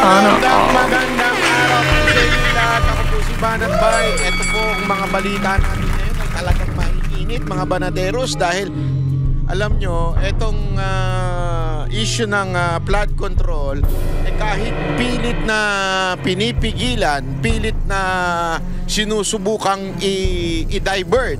Sana all. Magandang araw po sa inyo lahat. Ako po si Banat Bay. Ito po ang mga balita natin ngayon ay talagang mainit mga banaderos dahil alam nyo, itong issue ng flood control kahit pilit na pinipigilan, pilit na sinusubukang i-divert,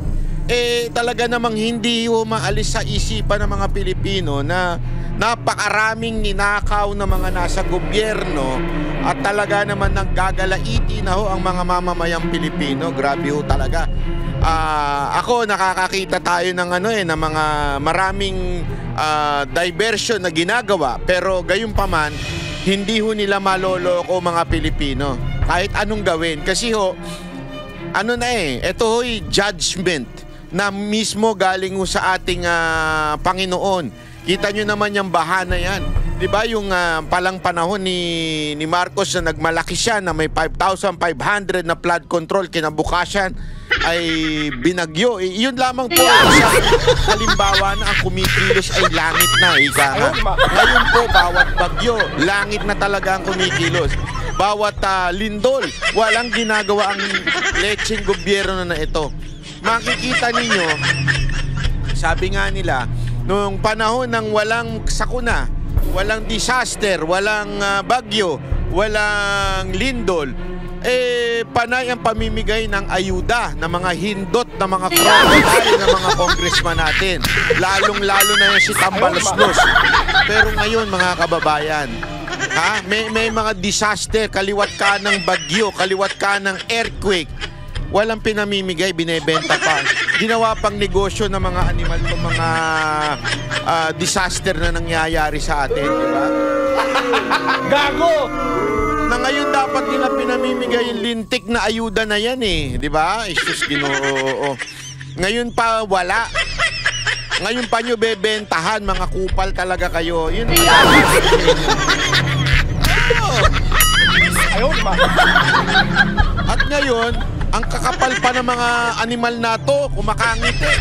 talaga namang hindi umaalis sa isipan ng mga Pilipino na napakaraming ninakaw na mga nasa gobyerno at talaga naman naggagalaiti na ho ang mga mamamayang Pilipino. Grabe ho talaga. Ako nakakakita tayo ng ng mga maraming diversion na ginagawa, pero gayunpaman hindi ho nila maloloko mga Pilipino kahit anong gawin kasi ho ito ho'y judgment na mismo galing ho sa ating Panginoon. Kita nyo naman yung bahana yan. Diba yung palang panahon ni Marcos na nagmalaki siya na may 5,500 na flood control, kinabukasan ay binagyo. Yun lamang po sa halimbawa na ang kumikilos ay langit na. Ngayon po bawat bagyo, langit na talaga ang kumikilos. Bawat lindol, walang ginagawa ang lecheng gobyerno na ito. Makikita ninyo, sabi nga nila, noong panahon ng walang sakuna, walang disaster, walang bagyo, walang lindol, panay ang pamimigay ng ayuda ng mga hindot na mga crocodile ng mga congressman natin. Lalong-lalo na yan si Tambaloslos. Pero ngayon mga kababayan, may mga disaster, kaliwat ka ng bagyo, kaliwat ka ng earthquake, walang pinamimigay, binebenta pa. Ginawa pang negosyo ng mga animal ko, mga disaster na nangyayari sa atin, di ba? Gago! Na ngayon dapat nila pinamimigay yung lintik na ayuda na yan di ba? Isus Ginoo. Ngayon pa wala. Ngayon pa nyo bebentahan, mga kupal talaga kayo. Yun At ngayon, ang kakapal pa ng mga animal na to, kumakangiti.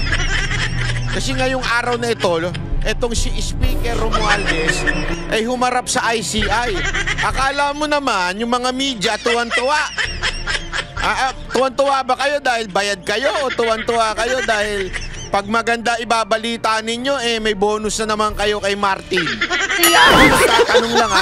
Kasi ngayong araw na ito, etong si Speaker Romualdez ay humarap sa ICI. Akala mo naman, yung mga media, tuwan-tuwa. Tuwan-tuwa ba kayo dahil bayad kayo? O tuwan-tuwa kayo dahil pag maganda ibabalita ninyo, may bonus na naman kayo kay Martin? Tatanong lang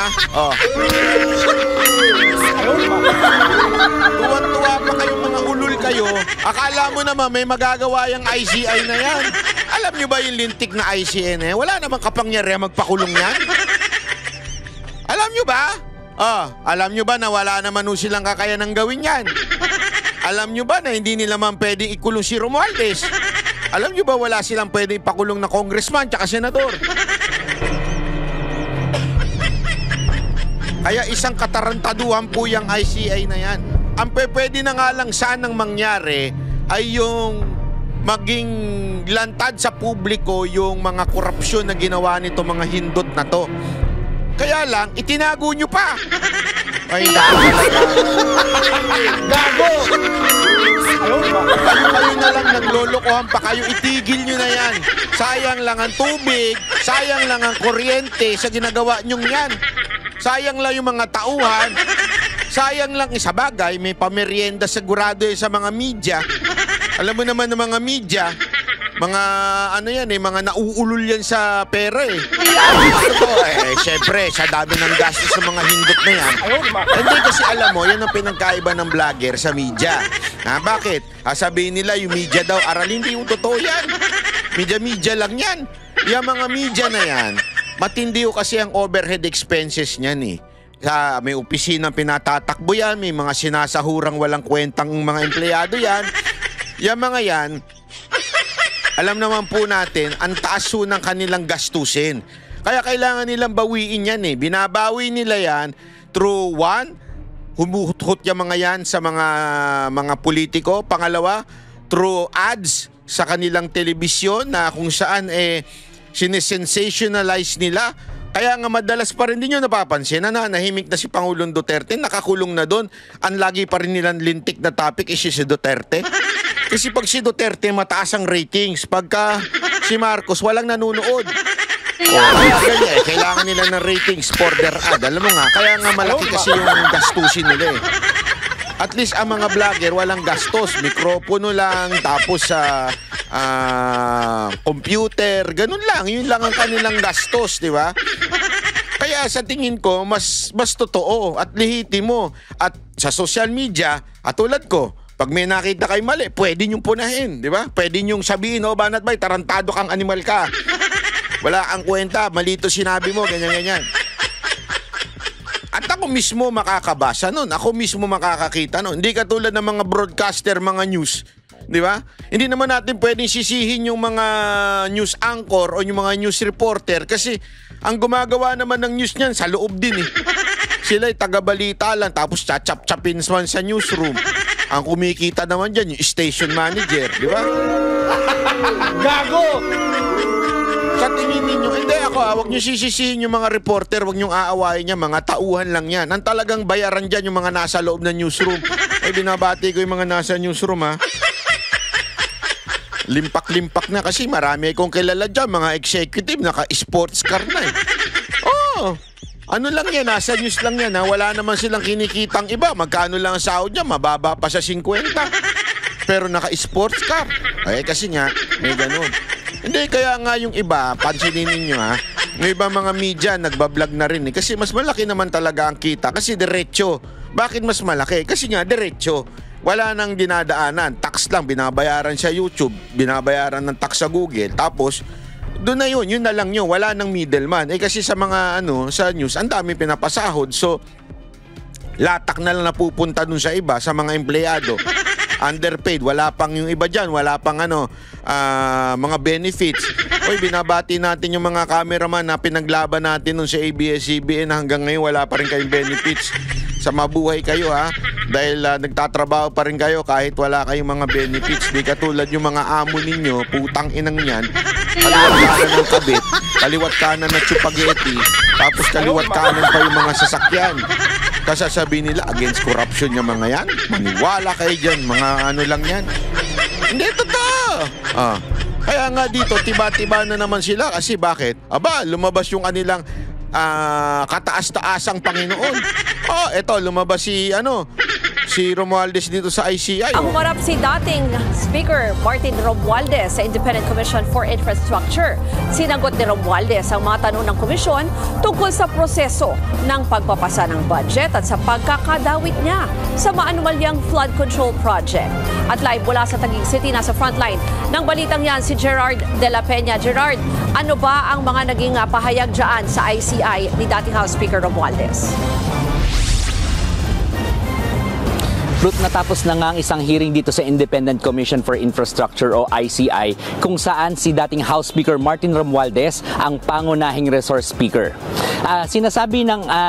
Tuwan-tuwa pa kayong mga ulul kayo. Akala mo naman may magagawa yung ICI na yan. Alam nyo ba yung lintik na ICI na yan? Wala namang kapangyarihan magpakulong yan. Alam nyo ba? Alam nyo ba na wala naman silang kakayanang gawin yan? Alam nyo ba na hindi nila man pwedeng ikulong si Romualdez? Alam nyo ba wala silang pwedeng ipakulong na congressman tsaka senador? Kaya isang katarantaduhan po yung ICI na yan. Ang pwede na nga lang sanang mangyari ay yung maging lantad sa publiko yung mga korupsyon na ginawa nito mga hindot na to. Kaya lang, itinago nyo pa. Ay, gago! Kayo na lang naglolokohan pa kayo, itigil nyo na yan. Sayang lang ang tubig, sayang lang ang kuryente sa ginagawa nyong yan. Sayang lang yung mga tauhan. Sayang lang isa bagay, may pamerienda sigurado sa mga media. Alam mo naman ng mga media, mga mga nauulol yan sa pera syempre, sa dami ng gastos sa mga hindot na yan. Hindi kasi alam mo, yan ang pinagkaiba ng vlogger sa media. Bakit? Sabihin nila yung media daw, aralin, hindi yung totoo yan. Media lang yan. Yung mga media na yan, matindi kasi ang overhead expenses niyan may opisinang pinatatakbo yan, may mga sinasahurang walang kwentang mga empleyado yan. Yung mga yan, alam naman po natin, ang taas ng kanilang gastusin. Kaya kailangan nilang bawiin yan Binabawi nila yan through humuhut yung mga yan sa mga politiko. Pangalawa, through ads sa kanilang telebisyon na kung saan sinesensationalize nila. Kaya nga madalas pa rin din nyo napapansin na nahimik na si Pangulong Duterte, nakakulong na doon. Ang lagi pa rin nilang lintik na topic is si Duterte. Kasi pag si Duterte mataas ang ratings, pagka si Marcos walang nanonood. Kaya ganyan, kailangan nila ng ratings for their ad. Alam mo nga, kaya nga malaki kasi yung gastusin nila eh. At least ang mga vlogger walang gastos, mikropono lang, tapos sa computer, ganun lang. Yun lang ang kanilang gastos, di ba? Kaya sa tingin ko, mas totoo at lehitimo. At sa social media, at tulad ko, pag may nakita kay mali, pwede niyong punahin, di ba? Pwede niyong sabihin, Banat Bay, tarantado kang animal ka. Wala kang kwenta, malito sinabi mo, ganyan-ganyan. At ako mismo makakabasa nun. Ako mismo makakakita nun. Hindi katulad ng mga broadcaster, mga news. Di ba? Hindi naman natin pwedeng sisihin yung mga news anchor o yung mga news reporter kasi ang gumagawa naman ng news niyan sa loob din eh. Sila'y taga-balita lang tapos chachap-chapin naman sa newsroom. Ang kumikita naman dyan, yung station manager, di ba? Gago! Sa tingin ninyo, hindi ako huwag nyo sisisihin yung mga reporter, huwag nyo aawayin niya, mga tauhan lang yan. Ang talagang bayaran dyan yung mga nasa loob ng newsroom. Binabati ko yung mga nasa newsroom ha. Limpak-limpak na kasi marami akong kilala dyan, mga executive, naka-sports car na eh. Oh, ano lang yan, nasa news lang yan ha. Wala naman silang kinikitang iba. Magkano lang ang sahod niya, mababa pa sa 50. Pero naka-sports car. Ay kasi nga, may ganun. Hindi, kaya nga yung iba, pansinin ninyo ha, may iba mga media nagbablog na rin eh. Kasi mas malaki naman talaga ang kita. Kasi diretso. Bakit mas malaki? Kasi nga diretso. Wala nang dinadaanan. Tax lang, binabayaran sa YouTube, binabayaran ng tax sa Google. Tapos, doon na yun na lang yun. Wala nang middleman. Kasi sa mga sa news, ang dami pinapasahod. So, latak na lang napupunta dun sa iba, sa mga empleyado. Underpaid, wala pang yung iba dyan, wala pang mga benefits. Oy, binabati natin yung mga cameraman na pinaglaban natin nun sa ABS-CBN hanggang ngayon wala pa rin kayong benefits. Sa mabuhay kayo ha, dahil nagtatrabaho pa rin kayo kahit wala kayong mga benefits. Di katulad yung mga amo ninyo, putang inang yan, kaliwat kanan ng kabit, kaliwat kanan ng chupageti, tapos kaliwat kanan pa yung mga sasakyan. Kasasabihin nila against corruption yung mga yan. Maniwala kayo dyan, mga ano lang yan. Hindi, totoo. Kaya nga dito, tiba-tiba na naman sila. Kasi bakit? Aba, lumabas yung kanilang kataas-taasang Panginoon. Eto, lumabas si Romualdez dito sa ICI. Ang humarap si dating Speaker Martin Romualdez sa Independent Commission for Infrastructure. Sinagot ni Romualdez ang mga tanong ng komisyon tungkol sa proseso ng pagpapasa ng budget at sa pagkakadawit niya sa maanumalyang flood control project. At live mula sa Taguig City, nasa frontline ng balitang yan si Gerard de la Peña. Gerard, ano ba ang mga naging pahayag dyan sa ICI ni dating House Speaker Romualdez? Ruth, natapos na nga ang isang hearing dito sa Independent Commission for Infrastructure o ICI kung saan si dating House Speaker Martin Romualdez ang pangunahing resource speaker. Sinasabi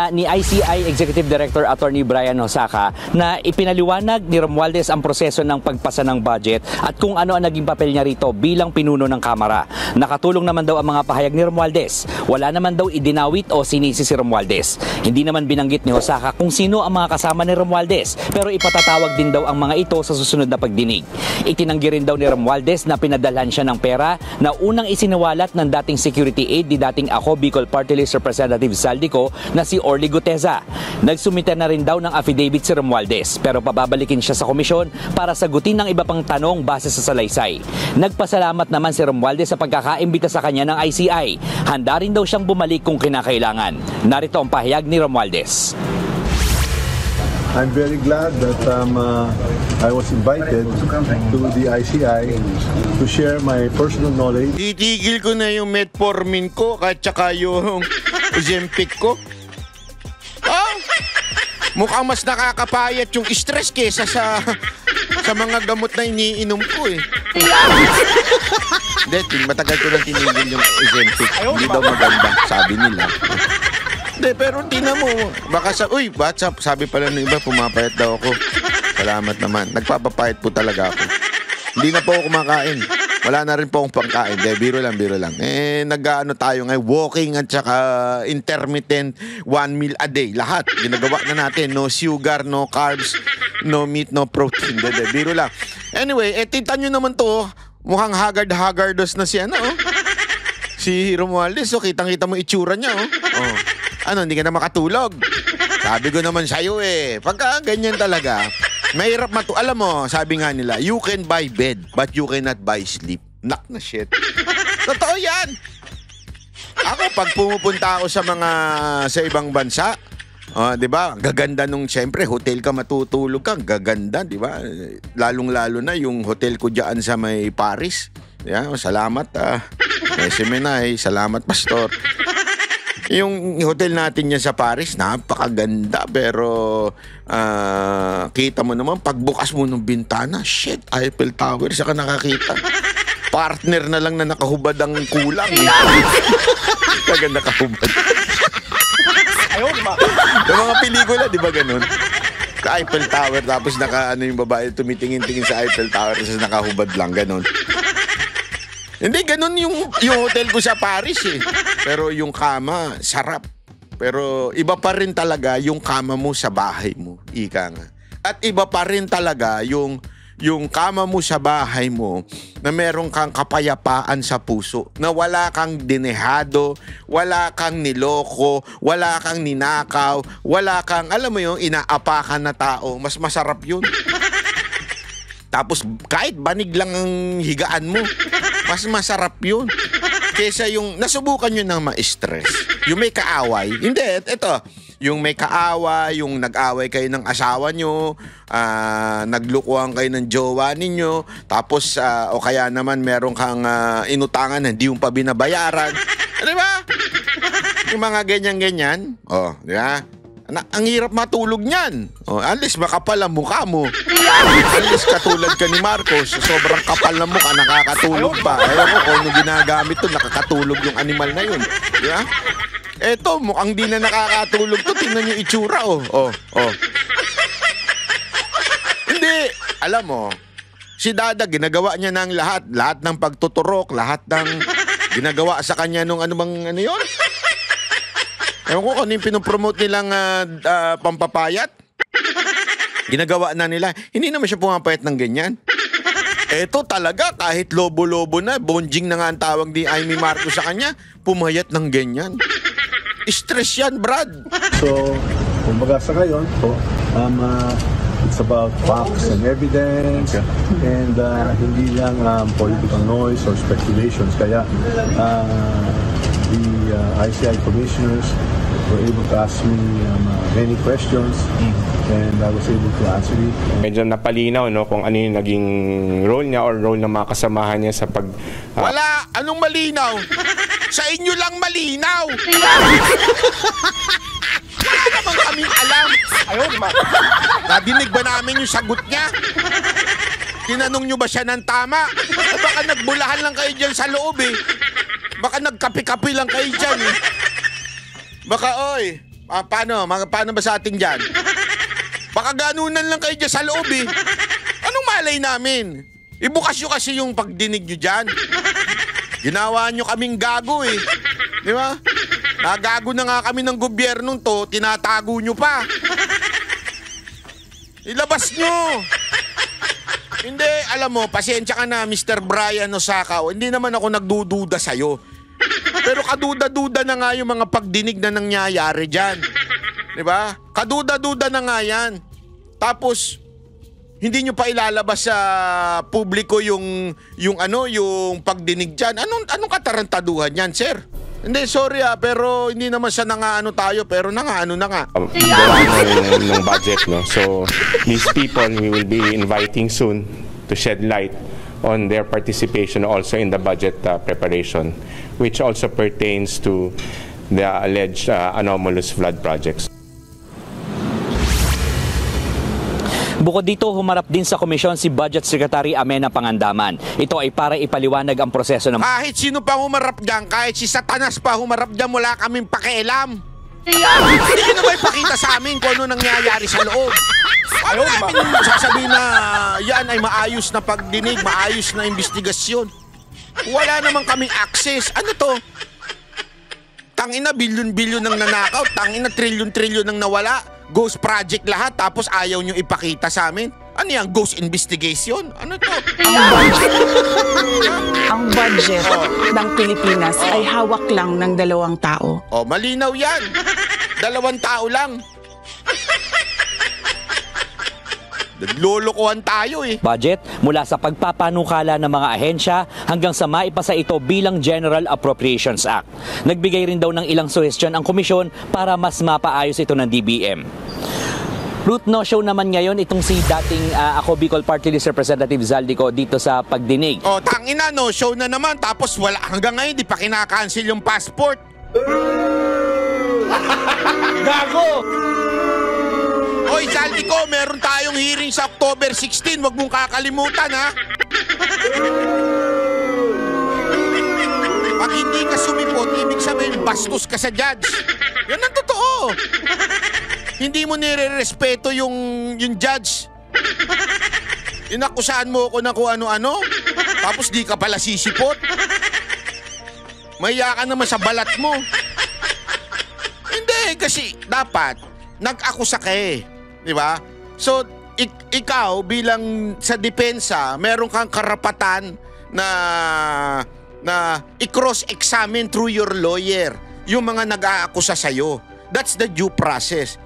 ni ICI Executive Director Attorney Brian Hosaka na ipinaliwanag ni Romualdez ang proseso ng pagpasa ng budget at kung ano ang naging papel niya rito bilang pinuno ng Kamara. Nakatulong naman daw ang mga pahayag ni Romualdez. Wala naman daw idinawit o sinisi si Romualdez. Hindi naman binanggit ni Hosaka kung sino ang mga kasama ni Romualdez, pero ipatatawag din daw ang mga ito sa susunod na pagdinig. Itinanggi rin daw ni Romualdez na pinadalhan siya ng pera na unang isiniwalat ng dating security aide ni dating Ako Bicol Party List Representative Saldico na si Orly Guteza. Nagsumite na rin daw ng affidavit si Romualdez pero pababalikin siya sa komisyon para sagutin ng iba pang tanong base sa salaysay. Nagpasalamat naman si Romualdez sa pagkakaimbita sa kanya ng ICI. Handa rin daw siyang bumalik kung kinakailangan. Narito ang pahayag ni Romualdez. I'm very glad that I was invited to the ICI to share my personal knowledge. Itigil ko na yung metformin ko at saka yung Ozempic ko. Mukhang mas nakakapayat yung stress kesa sa mga gamot na iniinom ko eh. Matagal ko lang tinigil yung Ozempic. Hindi daw maganda, sabi nila. Hindi, pero tingnan mo. Baka sabi pala ng iba, pumapayat daw ako. Salamat naman. Nagpapapayat po talaga ako. Hindi na po ako kumakain. Wala na rin po akong pangkain. Biro lang. Nag-ano tayo ngayon, walking at saka intermittent 1 meal a day. Lahat, ginagawa na natin. No sugar, no carbs, no meat, no protein. Biro lang. Anyway, titan nyo naman to. Mukhang haggard-haggardos na si Si Romualdez, so kitang-kita mo itsura niya, oh. Oh. Ano, hindi ka na makatulog? Sabi ko naman sa'yo eh, pagka ganyan talaga, mahirap alam mo, sabi nga nila, you can buy bed, but you cannot buy sleep. Nak na shit. Totoo yan. Ako, pag pumupunta ako sa ibang bansa, 'di ba? Gaganda nung siyempre hotel ka matutulog ka, gaganda, 'di ba? Lalong-lalo na yung hotel ko diyan sa may Paris. Yeah, salamat Semenay, salamat Pastor. Yung hotel natin niya sa Paris, napakaganda pero kita mo naman pagbukas mo ng bintana, shit, Eiffel Tower saka nakakita. Partner na lang na nakahubad ang kulang. Kaganda nakahubad. Ayun, yung mga pelikula, di ba ganun? Sa Eiffel Tower, tapos yung babae tumitingin-tingin sa Eiffel Tower, tapos nakahubad lang, ganun. Hindi, ganun yung hotel ko sa Paris eh. Pero yung kama, sarap. Pero iba pa rin talaga yung kama mo sa bahay mo, ika nga. At iba pa rin talaga yung kama mo sa bahay mo na meron kang kapayapaan sa puso, na wala kang dinehado, wala kang niloko, wala kang ninakaw, wala kang, alam mo yung inaapakan na tao, mas masarap yun. Tapos kahit banig lang ang higaan mo, mas masarap yun. Kesa yung nasubukan nyo ng ma-stress, yung may kaaway. Hindi, ito, yung may kaaway, yung nag-away kayo ng asawa nyo, naglukuhan kayo ng jowa ninyo, tapos o kaya naman meron kang inutangan na hindi yung pa binabayaran. Di ba? Yung mga ganyan-ganyan. Oh, di ba? Ang hirap matulog niyan. Oh, at least makapal ang mukha mo. At least katulad ka ni Marcos, sobrang kapal na mukha, nakakatulog pa. Ayaw ko kung ano ginagamit to, nakakatulog yung animal na yun. Di ba? Eto, mukhang di na nakakatulog to. Tingnan yung itsura, oh. Hindi, alam mo, si Dada, ginagawa niya ng lahat ng pagtuturok, lahat ng ginagawa sa kanya nung ano yun? Ewan ko kung yung pinopromote nilang pampapayat. Ginagawa na nila. Hindi naman siya pumapayat ng ganyan. Eto talaga, kahit lobo-lobo na, bonjing na nga ang tawag ni Amy Marcos sa kanya, pumayat ng ganyan. Stress yan, Brad. So, kumbaga sa ngayon po, it's about facts and evidence and hindi lang political noise or speculations. Kaya the ICI commissioners were able to ask me many questions and I was able to answer it. Medyo napalinaw kung ano yung naging role niya or role ng mga kasamahan niya sa pag... Wala! Anong malinaw? Sa inyo lang malinaw! Wala naman kaming alam. Ayun, nadinig ba namin yung sagot niya? Tinanong nyo ba siya ng tama? Baka nagbulahan lang kayo dyan sa loob eh. Baka nagkapi-kapi lang kayo dyan eh. Baka, paano ba sa atin dyan? Baka ganunan lang kayo dyan sa loob eh. Anong malay namin? Ibukas nyo kasi yung pagdinig nyo dyan. Ginawa nyo kaming gago eh. Di ba? Nagago na nga kami ng gobyernong to, tinatago nyo pa. Ilabas nyo. Hindi, alam mo, pasensya ka na, Mr. Brian Osakaw. Hindi naman ako nagdududa sa'yo. Pero kaduda-duda na nga yung mga pagdinig na nangyayari dyan. Diba? Kaduda-duda na nga yan. Tapos, hindi nyo pa ilalabas sa publiko yung pagdinig dyan. Anong katarantaduhan yan, sir? Hindi, sorry pero hindi naman sa nangaano tayo, pero nangaano na nga. Gawa ng budget, no? So, these people, we will be inviting soon to shed light on their participation also in the budget preparation, which also pertains to the alleged anomalous flood projects. Bukod dito, humarap din sa komisyon si Budget Secretary Amenah Pangandaman. Ito ay para ipaliwanag ang proseso ng... Kahit sino pa humarap dyan, kahit si Satanas pa humarap dyan, wala kaming pakialam. Hindi nyo ba ipakita sa amin kung ano nangyayari sa loob? Ano namin sasabihin na yan ay maayos na pagdinig, maayos na investigasyon? Wala naman kaming access. Ano to? Tangina, bilyon-bilyon ng nanakaw, tangina, trilyon-trilyon ng nawala. Ghost project lahat, tapos ayaw nyo ipakita sa amin. Ano yan? Ghost investigation? Ano to? Ang budget ng Pilipinas ay hawak lang ng 2 tao. Oh, malinaw yan. 2 tao lang. Naglolokohan tayo eh. Budget mula sa pagpapanukala ng mga ahensya hanggang sa maipasa ito bilang General Appropriations Act. Nagbigay rin daw ng ilang suhestyon ang komisyon para mas mapaayos ito ng DBM. Ruth, no show naman ngayon itong si dating ako Bicol Party List Representative Zaldico dito sa pagdinig. Oh, tangina no, show na naman tapos wala hanggang ngayon di pa kinakancel yung passport. Gago! Hoy, Zaldico, meron tayong hearing sa October 16. Huwag mong kakalimutan, ha? Pag hindi ka sumipot, ibig sabihin, bastos ka sa judge. Yan ang totoo. Hindi mo nire-respeto yung judge. Inakusahan mo ako na kung ano-ano, tapos di ka pala sisipot. Maya ka naman sa balat mo. Hindi, kasi dapat nag-akusa ka eh. Di ba? So, ikaw bilang sa depensa, meron kang karapatan na i-cross-examine through your lawyer yung mga nag-aakusa sa'yo. That's the due process.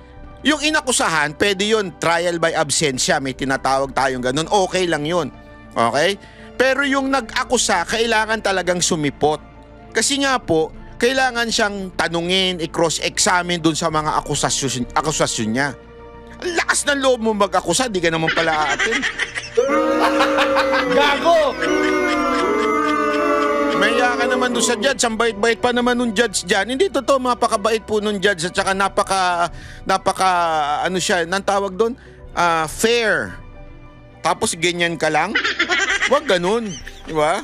Yung inakusahan, pwede yun, trial by absentia, may tinatawag tayong ganun, okay lang yun. Okay? Pero yung nag-akusa, kailangan talagang sumipot. Kasi nga po, kailangan siyang tanungin, i-cross-examine dun sa mga akusasyon niya. Ang lakas ng loob mo mag-akusa, di ka naman pala aatin. Gago! Maya ka naman doon sa judge, ang bait-bait pa naman nung judge dyan. Hindi totoo, mapakabait po nung judge at saka napaka, ano siya, nang tawag doon? Fair. Tapos ganyan ka lang? Huwag ganun, di ba?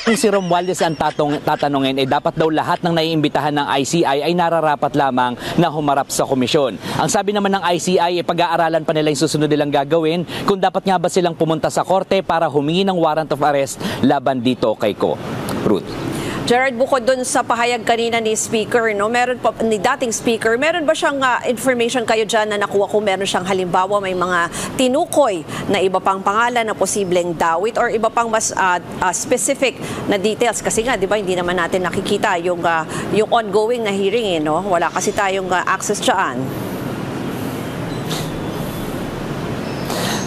Kung si Romualdez ang tatanungin, dapat daw lahat ng naiimbitahan ng ICI ay nararapat lamang na humarap sa komisyon. Ang sabi naman ng ICI, pag-aaralan pa nila yung susunod nilang gagawin kung dapat nga ba silang pumunta sa korte para humingi ng warrant of arrest laban dito kay Ko. Ruth. Gerard, bukod dun sa pahayag kanina ni Speaker, no, meron pa, ni dating Speaker, meron ba siyang information kayo dyan na nakuha kung meron siyang halimbawa may mga tinukoy na iba pang pangalan na posibleng dawit or iba pang mas specific na details? Kasi nga, di ba, hindi naman natin nakikita yung ongoing na hearing, no? Wala kasi tayong access dyan.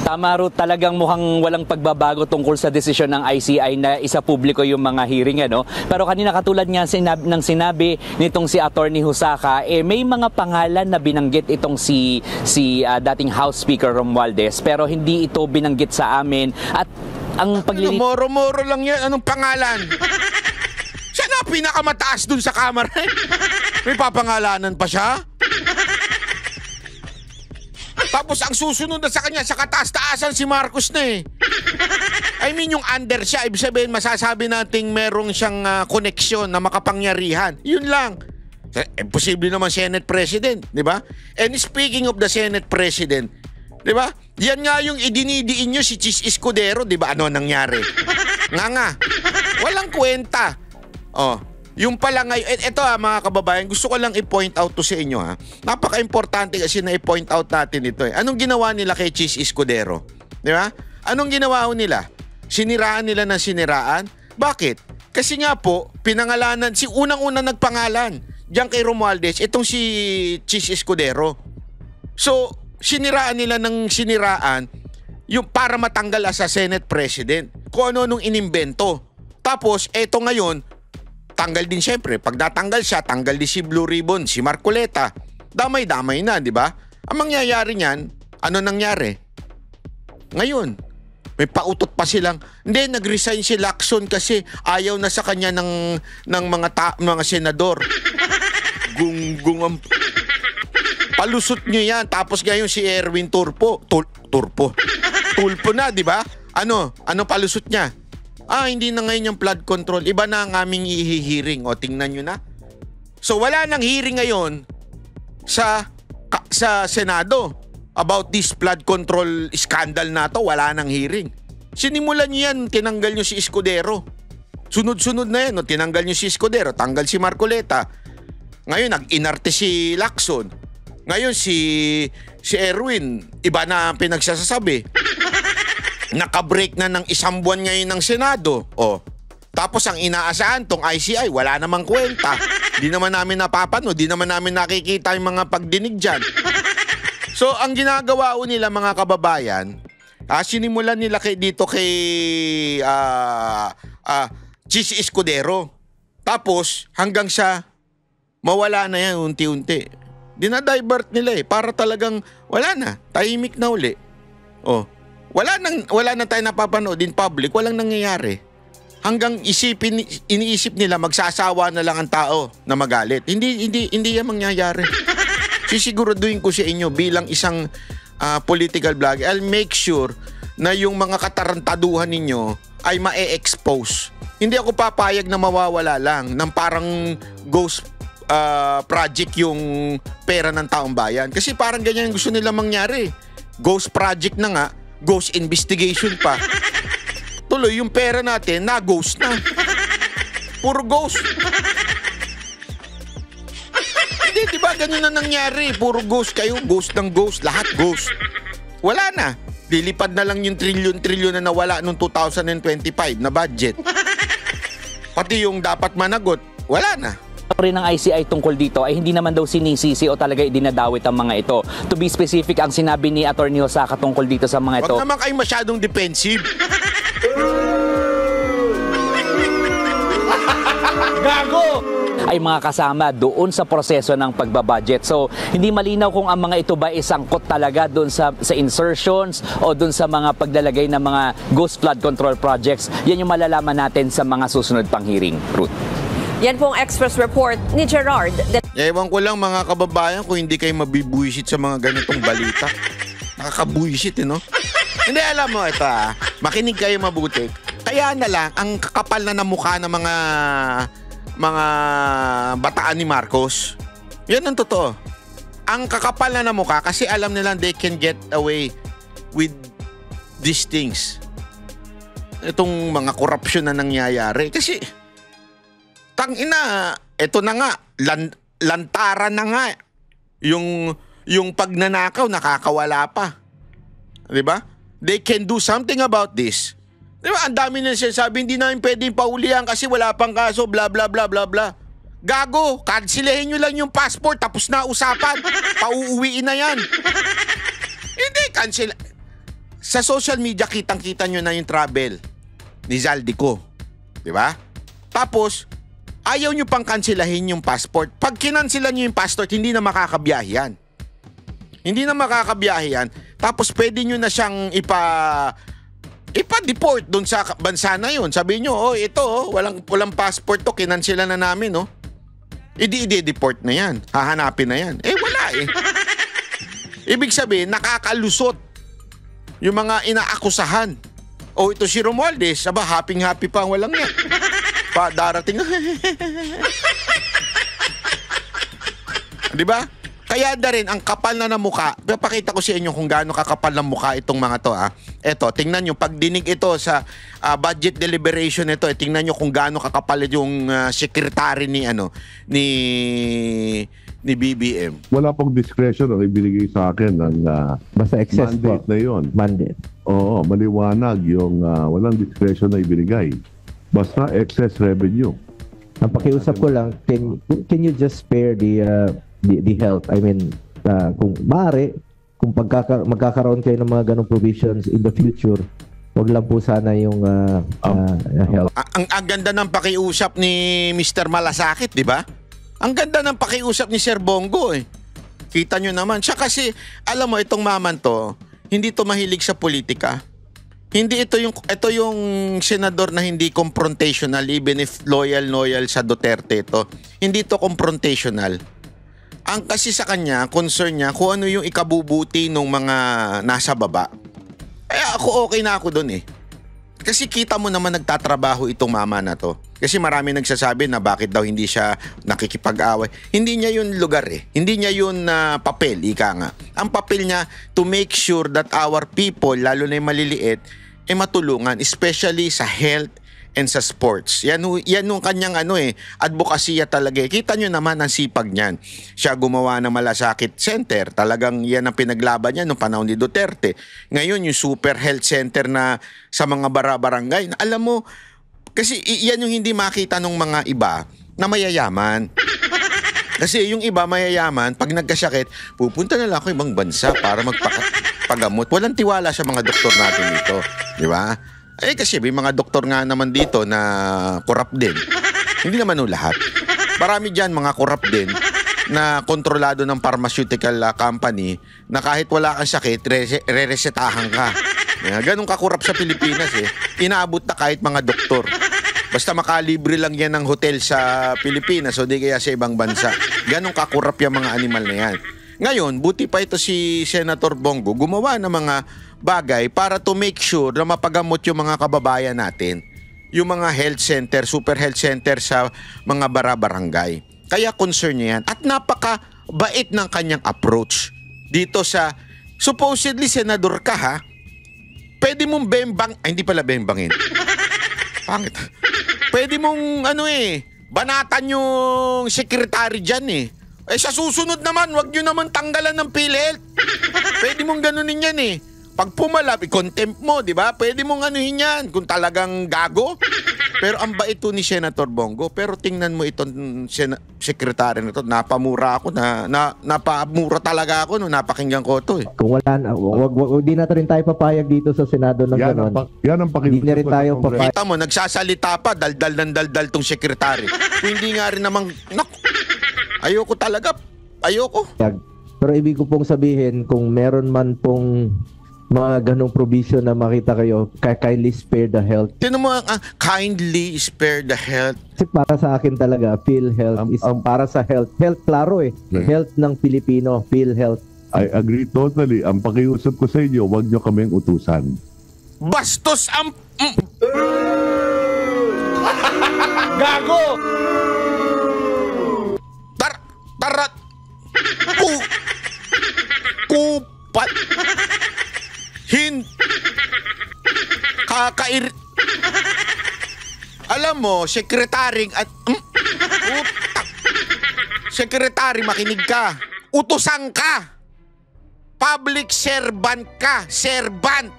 Tama, Ruth, talagang mukhang walang pagbabago tungkol sa desisyon ng ICI na isa publiko yung mga hearing. Ano? Pero kanina katulad nga ng sinabi nitong si Attorney Husaka, may mga pangalan na binanggit itong si dating House Speaker Romualdez pero hindi ito binanggit sa amin. At ang paglilit... Moro-moro lang yan. Anong pangalan? Siya na pinakamataas dun sa kamera. May papangalanan pa siya? Tapos ang susunod na sa kanya, sa kataas-taasan si Marcos na eh. I mean yung under siya, ibig sabihin masasabi nating merong siyang koneksyon na makapangyarihan. Yun lang. Posible naman Senate President, di ba? And speaking of the Senate President, di ba? Yan nga yung idinidiin nyo si Chis Escudero, di ba? Ano nangyari? Nga. Walang kwenta. Oh. Yung pala ngayon, eto mga kababayan, gusto ko lang i-point out to sa inyo ha. Napaka-importante kasi na i-point out natin ito eh. Anong ginawa nila kay Chis Escudero? Di ba? Anong ginawa nila? Siniraan nila ng siniraan? Bakit? Kasi nga po, pinangalanan, si unang-unang nagpangalan diyan kay Romualdez, itong si Chis Escudero. So, siniraan nila ng siniraan yung para matanggal sa Senate President. Kung ano nung inimbento. Tapos, eto ngayon, tanggal din siyempre. Pag natanggal siya, tanggal din si Blue Ribbon, si Marcoleta. Damay-damay na, di ba? Ang mangyayari niyan, ano nangyari? Ngayon, may pautot pa silang, hindi, nag-resign si Lacson kasi ayaw na sa kanya ng mga senador. Gunggong ang... Palusot nyo yan. Tapos ngayon si Erwin Tulfo na, di ba? Ano palusot niya? Hindi na ngayon yung flood control. Iba na ang aming i-hearing. O, tingnan nyo na. So, wala nang hearing ngayon sa Senado about this flood control scandal na to. Wala nang hearing. Sinimulan nyo yan, tinanggal nyo si Escudero. Sunod-sunod na yan. Tinanggal nyo si Escudero, tanggal si Marcoleta. Ngayon, nag-inarte si Lacson. Ngayon si Erwin, iba na ang pinagsasabi. Naka-break na ng 1 buwan ngayon ng Senado. Oh. Tapos ang inaasahan tong ICI, wala namang kwenta. Di naman namin napapanood, di naman namin nakikita yung mga pagdinig dyan. So ang ginagawa nila mga kababayan, sinimulan nila dito kay Chis Escudero. Tapos hanggang sa mawala na yan unti-unti. Dinadivert nila para talagang wala na, tahimik na uli. Oh, wala nang tayo napapanood in public, walang nangyayari. Hanggang iniisip nila magsasawa na lang ang tao na magalit. Hindi yan mangyayari. Sisiguraduhin ko sa inyo bilang isang political vlogger, I'll make sure na yung mga katarantaduhan ninyo ay ma-expose. Hindi ako papayag na mawawala lang ng parang ghost project yung pera ng taong bayan. Kasi parang ganyan gusto nila mangyari. Ghost project na nga, ghost investigation pa. Tuloy yung pera natin na ghost na. Puro ghost. Hindi, diba ganun na nangyari? Puro ghost kayo, ghost ng ghost, lahat ghost. Wala na. Dilipad na lang yung trilyon na nawala noong 2025 na budget. Pati yung dapat managot, wala na. Rin ng ICI tungkol dito ay hindi naman daw sinisisi o talaga idinadawit ang mga ito. To be specific, ang sinabi ni Atty. Osaka tungkol dito sa mga ito. Huwag naman kayo masyadong defensive. Gago! Ay mga kasama doon sa proseso ng pagbabudget. So, hindi malinaw kung ang mga ito ba isangkot talaga doon sa insertions o doon sa mga paglalagay ng mga ghost flood control projects. Yan yung malalaman natin sa mga susunod pang hearing. Ruth. Yan pong Express Report ni Gerard. Ewan ko lang mga kababayan kung hindi kayo mabibuisit sa mga ganitong balita. Nakakabuisit no? Hindi, alam mo ito makinig kayo mabuti. Kaya na lang ang kakapal na mukha ng mga bataan ni Marcos. Yan ang totoo. Ang kakapal na mukha kasi alam nila they can get away with these things. Itong mga korupsyon na nangyayari. Kasi tangina, eto na nga, lantaran na nga. Yung pagnanakaw, nakakawala pa. Diba? They can do something about this. Diba? Ang dami nila sinasabi, hindi namin pwedeng paulihan kasi wala pang kaso, bla bla bla bla bla. Gago, kansilehin nyo lang yung passport, tapos na usapan. Pauuwiin na yan. Hindi, cancel. Sa social media, kitang-kita nyo na yung travel ni Zaldico. Diba? Tapos, ayaw nyo pang kansilahin yung passport. Pag kinansilan nyo yung passport, hindi na makakabiyahe yan. Hindi na makakabiyahe yan. Tapos pwede nyo na siyang ipa-deport doon sa bansa na yun. Sabi nyo, ito, walang passport to, kinansilan na namin, no? I-deport na yan. Hahanapin na yan. Wala Ibig sabihin, nakakalusot yung mga inaakusahan. Ito si Romualdez, happy-happy pa, walang yan. Darating. Di ba? Kaya na rin ang kapal na mukha. Papakita ko sa inyo kung gaano kakapal ng mukha itong mga to. Eto, tingnan nyo. Pag dinig ito sa budget deliberation ito, tingnan nyo kung gaano kakapal yung secretary ni BBM. Wala pong discretion ang ibinigay sa akin ng basta excess mandate na yon. Mandate. Oo, maliwanag yung walang discretion na ibinigay. Basta excess revenue. Ang pakiusap ko lang, can you just spare the health? I mean, kung maaari, kung magkakaroon kayo ng mga ganong provisions in the future, wag lang po sana yung health. Ang ganda ng pakiusap ni Mr. Malasakit, di ba? Ang ganda ng pakiusap ni Sir Bongo Kita nyo naman. Siya kasi, alam mo, itong maman to, hindi to mahilig sa politika. Hindi ito yung senador na hindi confrontational even if loyal sa Duterte ito. Hindi ito confrontational. Ang kasi sa kanya, concern niya kung ano yung ikabubuti ng mga nasa baba. Ako okay na ako doon Kasi kita mo naman nagtatrabaho itong mama na to. Kasi marami nagsasabi na bakit daw hindi siya nakikipag-away. Hindi niya yun lugar Hindi niya yun papel, ika nga. Ang papel niya to make sure that our people, lalo na yung maliliit, matulungan. Especially sa health and sa sports. Yan yung kanyang advokasya talaga. Kita nyo naman ang sipag niyan. Siya gumawa ng Malasakit Center. Talagang yan ang pinaglaban niya noong panahon ni Duterte. Ngayon yung Super Health Center na sa mga barangay. Alam mo, kasi yan yung hindi makita ng mga iba na mayayaman. Kasi yung iba mayayaman, pag nagkasakit, pupunta na lang ako ibang bansa para magpagamot. Walang tiwala sa mga doktor natin dito. Di ba? Kasi may mga doktor nga naman dito na corrupt din. Hindi naman lahat. Marami dyan mga corrupt din na kontrolado ng pharmaceutical company na kahit wala kang sakit, re-resetahan ka. Ganun ka-corrupt sa Pilipinas Inaabot na kahit mga doktor. Basta makalibre lang yan ng hotel sa Pilipinas o di kaya sa ibang bansa. Ganun kakurap yung mga animal na yan. Ngayon, buti pa ito si Senator Bongo gumawa ng mga bagay para to make sure na mapagamot yung mga kababayan natin. Yung mga health center, super health center sa mga barangay. Kaya concern niya yan. At napaka-bait ng kanyang approach dito sa supposedly senador ka ha. Pwede mong hindi pala bembangin. Pangit. Pwede mong banatan yung secretary dyan sa susunod naman, wag nyo naman tanggalan ng PhilHealth. Pwede mong ganunin yan Pag pumalap, i-contempt mo, di ba? Pwede mong anuhin yan kung talagang gago. Pero ang bait ni Senator Bongo. Pero tingnan mo itong sekretary na ito. Napamura ako. Napamura talaga ako nung napakinggan ko ito Kung wala na, hindi na rin tayo papayag dito sa Senado ng gano'n. Yan ang Hindi na rin tayo papayag. Kita mo, nagsasalita pa, daldal ng daldal tong sekretary. Kung hindi nga rin namang, ayoko talaga. Ayoko. Pero ibig ko pong sabihin, kung meron man pong mga ganong provision na makita kayo, kindly spare the health. Tinan mo kindly spare the health. Kasi para sa akin talaga, PhilHealth is para sa health. Health, klaro Health ng Pilipino, PhilHealth. I agree totally. Ang pakiusap ko sa inyo, huwag nyo kaming utusan. Bastos ang... Gago! Tarat! Kupat! Alam mo, sekretary at sekretary, makinig ka. Utusan ka. Public servant ka. Servant.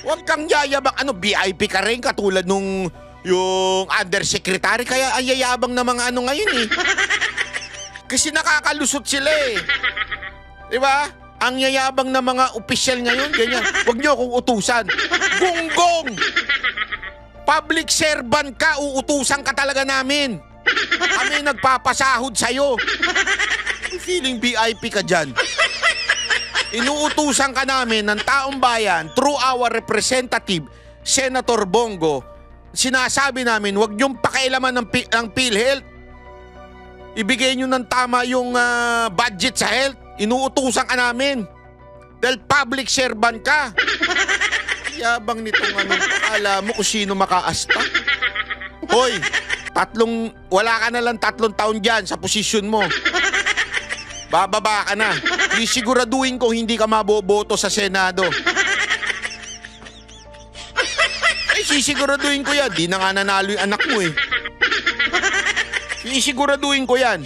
Huwag kang yayabang. VIP ka rin katulad nung yung undersecretary. Kaya ang yayabang na mga ngayon Kasi nakakalusot sila Diba? Ang yayabang na mga opisyal ngayon, ganyan. Huwag niyo akong utusan. Gunggong! Public servant ka, uutusan ka talaga namin. Kami nagpapasahod sa'yo. Feeling VIP ka dyan. Inuutusan ka namin ng taong bayan through our representative, Senator Bongo. Sinasabi namin, huwag niyong pakialaman ng PhilHealth. Ibigay niyo ng tama yung budget sa health. Inuutusan ka namin. Dahil public servant ka. Yabang nitong akala mo kung sino makaasta. Hoy, wala ka na lang 3 taon dyan sa posisyon mo. Bababa ka na. Isiguraduhin ko hindi ka maboboto sa Senado. Sisiguraduhin ko yan. Di na nga nanalo yung anak mo Sisiguraduhin ko yan.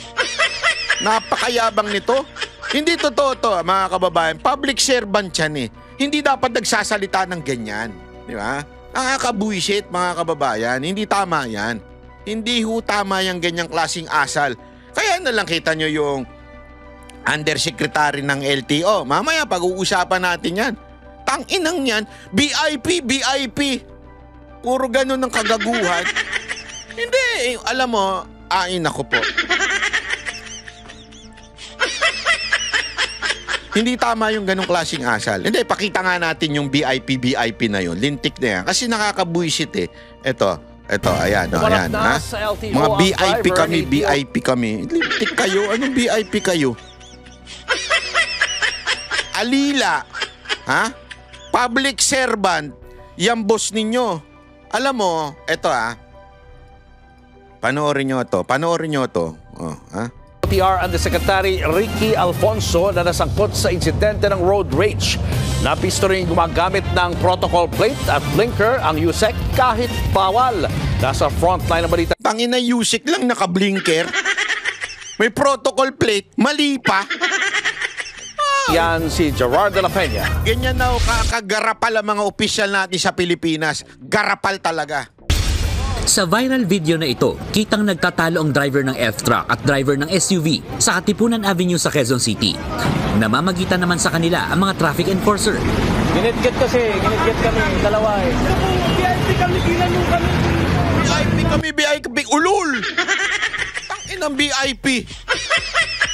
Napakayabang nito. Hindi totoo to, mga kababayan. Public servant yan Hindi dapat nagsasalita ng ganyan. Di ba? Nakakabuisit, mga kababayan. Hindi tama yan. Hindi tama yung ganyang klaseng asal. Kaya na lang kita nyo yung undersecretary ng LTO. Mamaya pag-uusapan natin yan. Tang-inang yan. BIP. Puro ganun ng kagaguhan. Hindi. Alam mo, ako po. Hindi tama yung ganong klaseng asal. Hindi, pakita nga natin yung BIP na yun. Lintik na yan. Kasi nakakabuisit Ito, ayan. Ayan ha? Mga BIP kami. Lintik kayo? Anong BIP kayo? Alila. Ha? Public servant. Yang boss ninyo. Alam mo, ito Panoorin nyo to. Oh, ha? PR Undersecretary Ricky Alfonso na nasangkot sa insidente ng road rage. Napisto rin gumagamit ng protocol plate at blinker ang USEC kahit bawal. Nasa frontline ng balita. Tangina USEC lang naka-blinker. May protocol plate, mali pa. Yan si Gerard de la Peña. Ganyan na kagarapal ang mga opisyal natin sa Pilipinas. Garapal talaga. Sa viral video na ito, kitang nagtatalo ang driver ng F-Truck at driver ng SUV sa Katipunan Avenue sa Quezon City. Namamagitan naman sa kanila ang mga traffic enforcer. Ginitgit kami, dalawa eh. VIP kami, ginanong kami. VIP, ulul! Tangin ang VIP.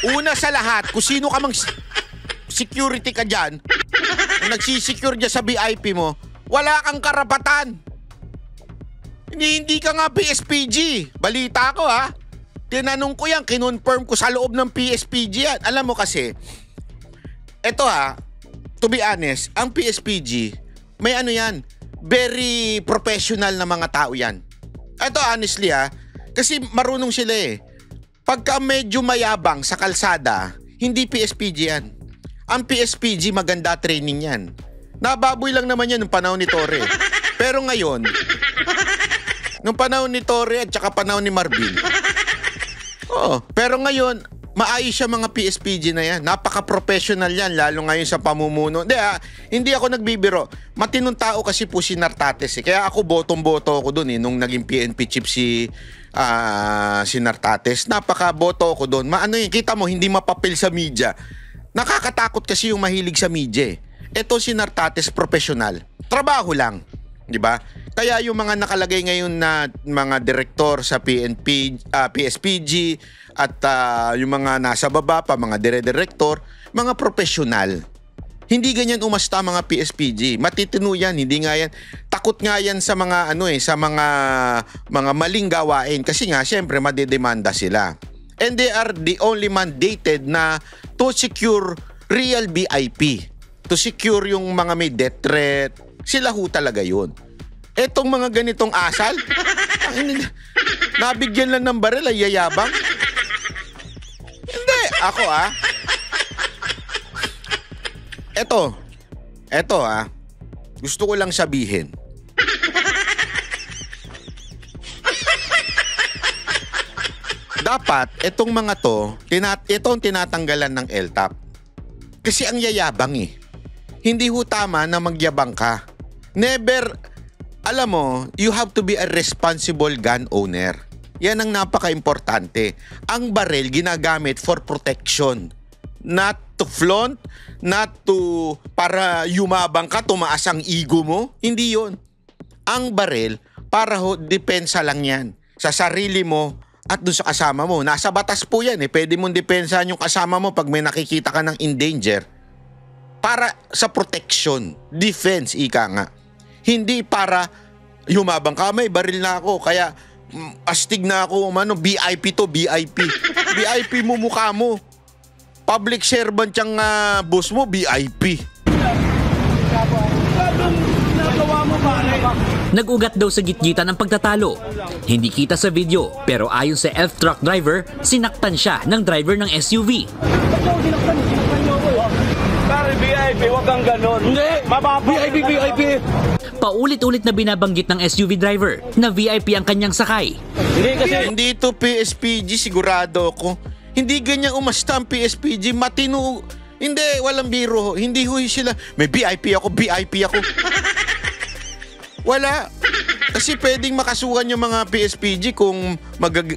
Una sa lahat, kung sino ka mang security ka dyan, kung nagsisecure dyan sa VIP mo, wala kang karapatan. Hindi ka nga PSPG. Balita ko ha. Tinanong ko yan, kinonfirm ko sa loob ng PSPG yan. Alam mo kasi, eto ha, to be honest, ang PSPG, may ano yan, very professional na mga tao yan. Eto honestly ha, kasi marunong sila eh. Pagka medyo mayabang sa kalsada, hindi PSPG yan. Ang PSPG maganda training yan. Nababoy lang naman yan nung panahon ni Torre. Pero ngayon, nung panahon ni Torre at saka panahon ni Marvin. Pero ngayon, maayos siya mga PSPG na yan. Napaka-professional yan, lalo ngayon sa pamumuno. Hindi ako nagbibiro. Matinong tao kasi po si Nartates eh. Kaya ako botong-boto ako dun eh, nung naging PNP chief si Nartates. Napaka-boto ako dun. Kita mo, hindi mapapil sa media. Nakakatakot kasi yung mahilig sa media eh. Ito si Nartates, professional. Trabaho lang. Diba? Kaya yung mga nakalagay ngayon na mga direktor sa PSPG at yung mga nasa baba pa, mga dire-direktor, mga profesional. Hindi ganyan umasta mga PSPG. Matitino yan, hindi nga yan. Takot nga yan sa mga sa mga maling gawain kasi nga syempre madedemanda sila. And they are the only mandated na to secure real VIP. To secure yung mga may death threat. Sila ho talaga yun. Etong mga ganitong asal, nabigyan lang ng baril ay yayabang. Hindi, ako Eto gusto ko lang sabihin. Dapat etong mga to, itong tinatanggalan ng LTAP. Kasi ang yayabang eh. Hindi ho tama na magyabang ka. Never, alam mo, you have to be a responsible gun owner. Yan ang napaka-importante. Ang baril ginagamit for protection. Not to flaunt, not to para yumabang ka, tumaas ang ego mo. Hindi yon. Ang baril, para depensa lang yan. Sa sarili mo at doon sa kasama mo. Nasa batas po yan eh. Pwede mong depensahan yung kasama mo pag may nakikita ka ng in danger. Para sa protection, defense, ika nga. Hindi para yumabang ka, may baril na ako, kaya astig na ako, VIP to, VIP. VIP mo mukha mo. Public servant yung boss mo, VIP. Nag-ugat daw sa gitgitan ng pagtatalo. Hindi kita sa video, pero ayon sa F-Truck driver, sinaktan siya ng driver ng SUV. Pare, VIP, wag kang ganon. Hindi, VIP. Paulit-ulit na binabanggit ng SUV driver na VIP ang kanyang sakay. Hindi to PSPG, sigurado ako. Hindi ganyan umasta ang PSPG, matino. Hindi, walang biro. Hindi ho sila, may VIP ako. Wala. Kasi pwedeng makasuhan yung mga PSPG kung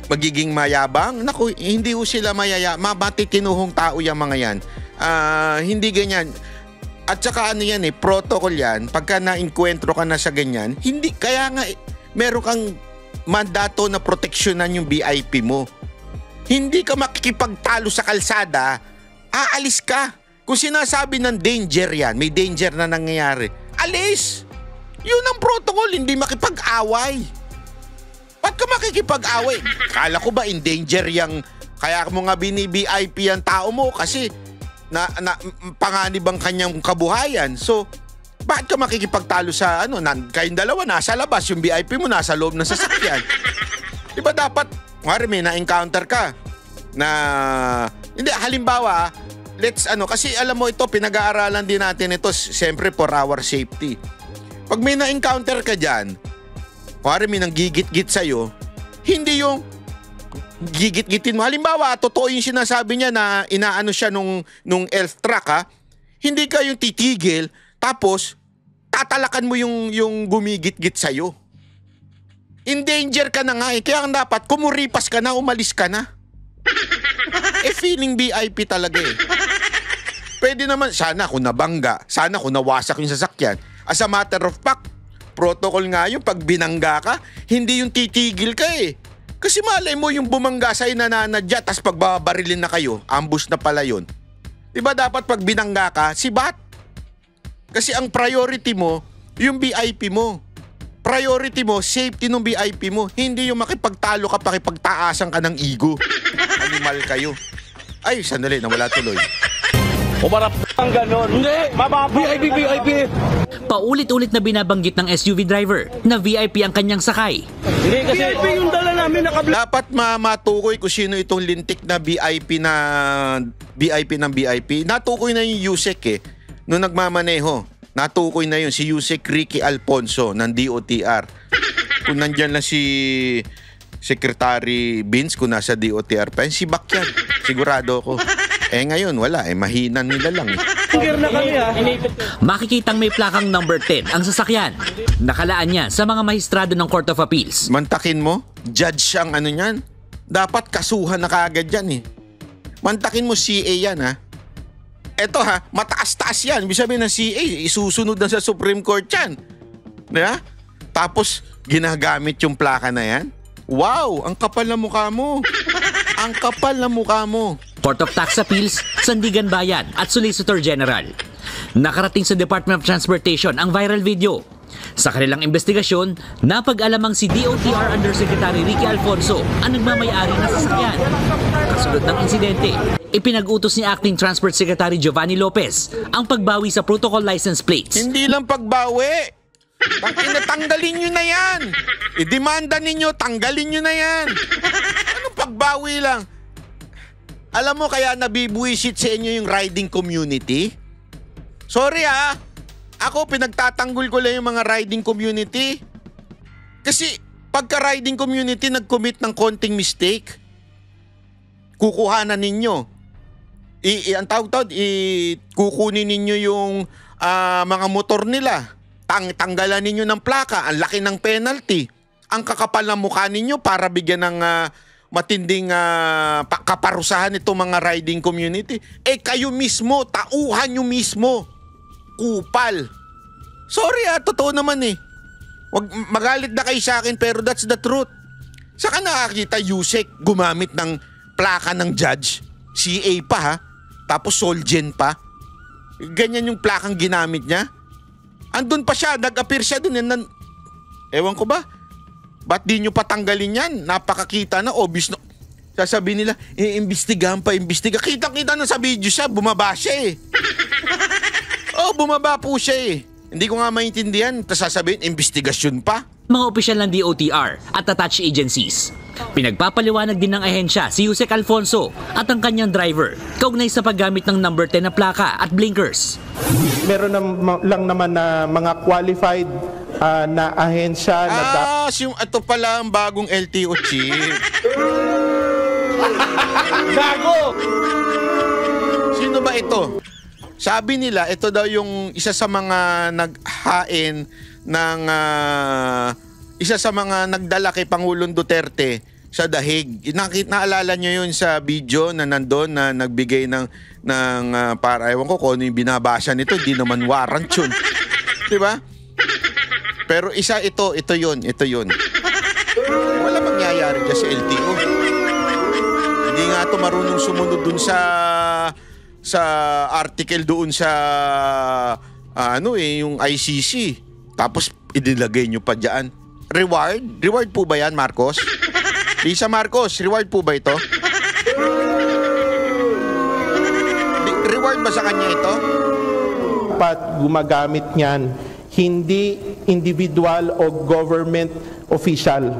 magiging mayabang. Naku, hindi ho sila matitinuhong tao yung mga yan. Hindi ganyan. At saka yan protocol yan. Pagka na-encuentro ka na sa ganyan, hindi, kaya nga meron kang mandato na proteksyonan yung VIP mo. Hindi ka makikipagtalo sa kalsada, aalis ka. Kung sinasabi ng danger yan, may danger na nangyayari, alis! Yun ang protocol, hindi makipag-away. Ba't ka makikipag-away? Kala ko ba in danger yung, kaya mo nga bini-VIP ang tao mo kasi panganib ang kanyang kabuhayan. So, bakit ka makikipagtalo sa kayong dalawa nasa labas, yung VIP mo nasa loob ng sasakyan? Diba dapat, may na-encounter ka, na hindi halimbawa kasi alam mo ito pinag-aaralan din natin ito siyempre for our safety. Pag may na-encounter ka diyan, kuwari may nanggigit-git sa'yo, hindi yung gigit-gitin mo. Halimbawa, totoo yung sinasabi niya na inaano siya nung elf truck hindi ka yung titigil tapos tatalakan mo yung gumigit-git sa'yo. In danger ka na nga kaya dapat kumuripas ka na, umalis ka na. Feeling VIP talaga Pwede naman, sana kung nabangga, sana kung nawasak yung sasakyan. As a matter of fact, protocol nga yung pag binangga ka, hindi yung titigil ka Kasi malay mo yung bumangga sa'yo nananadya, tas pagbabarilin na kayo, ambush na pala yun. Diba dapat pag binangga ka, sibat? Kasi ang priority mo, yung VIP mo. Priority mo, safety ng VIP mo. Hindi yung makipagtalo ka, pakipagtaasan ka ng ego. Animal kayo. Ay, sandali, nawala tuloy. Umarap ang ganon. Hindi! Mababa! VIP! Paulit-ulit na binabanggit ng SUV driver na VIP ang kanyang sakay. Hindi kasi VIP yung dala namin Dapat matukoy kung sino itong lintik na VIP ng VIP. Natukoy na yung Yusek nung nagmamaneho. Natukoy na yun si Yusek Ricky Alfonso ng DOTR. Kung nandyan lang si Secretary Vince, kung nasa DOTR pa, si Bakyan. Sigurado ko. Ngayon, wala. Mahina nila lang. na kami Makikitang may plakang number 10 ang sasakyan. Nakalaan yan sa mga mahistrado ng Court of Appeals. Mantakin mo, judge ang ano niyan. Dapat kasuhan na kaagad yan Mantakin mo CA yan Eto mataas-taas yan. Ibig sabihin ng CA, isusunod na sa Supreme Court yan. Diba? Tapos, ginagamit yung plaka na yan. Wow! Ang kapal na mukha mo. Ang kapal na mukha mo. Court of Tax Appeals, Sandigan Bayan at Solicitor General. Nakarating sa Department of Transportation ang viral video. Sa kanilang investigasyon, napag-alamang si DOTR Undersecretary Ricky Alfonso ang nagmamayari ng sasakyan. Kasunod ng insidente, ipinag-utos ni Acting Transport Secretary Giovanni Lopez ang pagbawi sa protocol license plates. Hindi lang pagbawi. Tanggalin nyo na yan. Idemanda ninyo, tanggalin nyo na yan. Anong pagbawi lang? Alam mo kaya nabibuisit sa inyo yung riding community? Sorry Ako, pinagtatanggol ko lang yung mga riding community. Kasi pagka riding community nag-commit ng konting mistake, kukuhanan ninyo. Ang tawag-tawag, kukunin ninyo yung mga motor nila. Tanggalan ninyo ng plaka, ang laki ng penalty. Ang kakapal ng mukha ninyo para bigyan ng matinding kaparusahan itong mga riding community. Kayo mismo, tauhan nyo mismo. Kupal. Sorry totoo naman Wag magalit na kayo sa akin pero that's the truth. Saka nakakita Yusek gumamit ng plaka ng judge, CA pa tapos Solgen pa. Ganyan yung plakang ginamit niya. Andun pa siya, nag-appear siya dun. Ewan ko ba? Ba't di nyo patanggalin yan? Napakakita na, obvious na. Sasabihin nila, imbestigahan pa, imbestiga. Kitang-kita na sa video siya, bumaba siya bumaba po siya Hindi ko nga maintindihan. Tapos sasabihin, investigasyon pa. Mga opisyal ng DOTR at attached agencies. Pinagpapaliwanag din ng ahensya si Yusek Alfonso at ang kanyang driver kaugnay sa paggamit ng number 10 na plaka at blinkers. Meron lang naman na mga qualified na ahensya na ito pala ang bagong LTO chief. Gago! Sino ba ito? Sabi nila, ito daw yung isa sa mga naghain ng isa sa mga nagdala kay Pangulong Duterte sa dahig. Naalala nyo yun sa video na nandun na nagbigay ng para ewan ko kung ano yung binabasa nito, hindi naman warrant yun. Diba? Pero isa ito yun. Wala mangyayari dyan sa LTO. Hindi nga ito marunong sumunod dun sa article doon sa yung ICC. Tapos idilagay nyo pa dyan. Reward? Reward po ba yan, Marcos? Lisa Marcos, reward po ba ito? Reward ba sa kanya ito? Dapat gumagamit niyan, hindi individual o government official.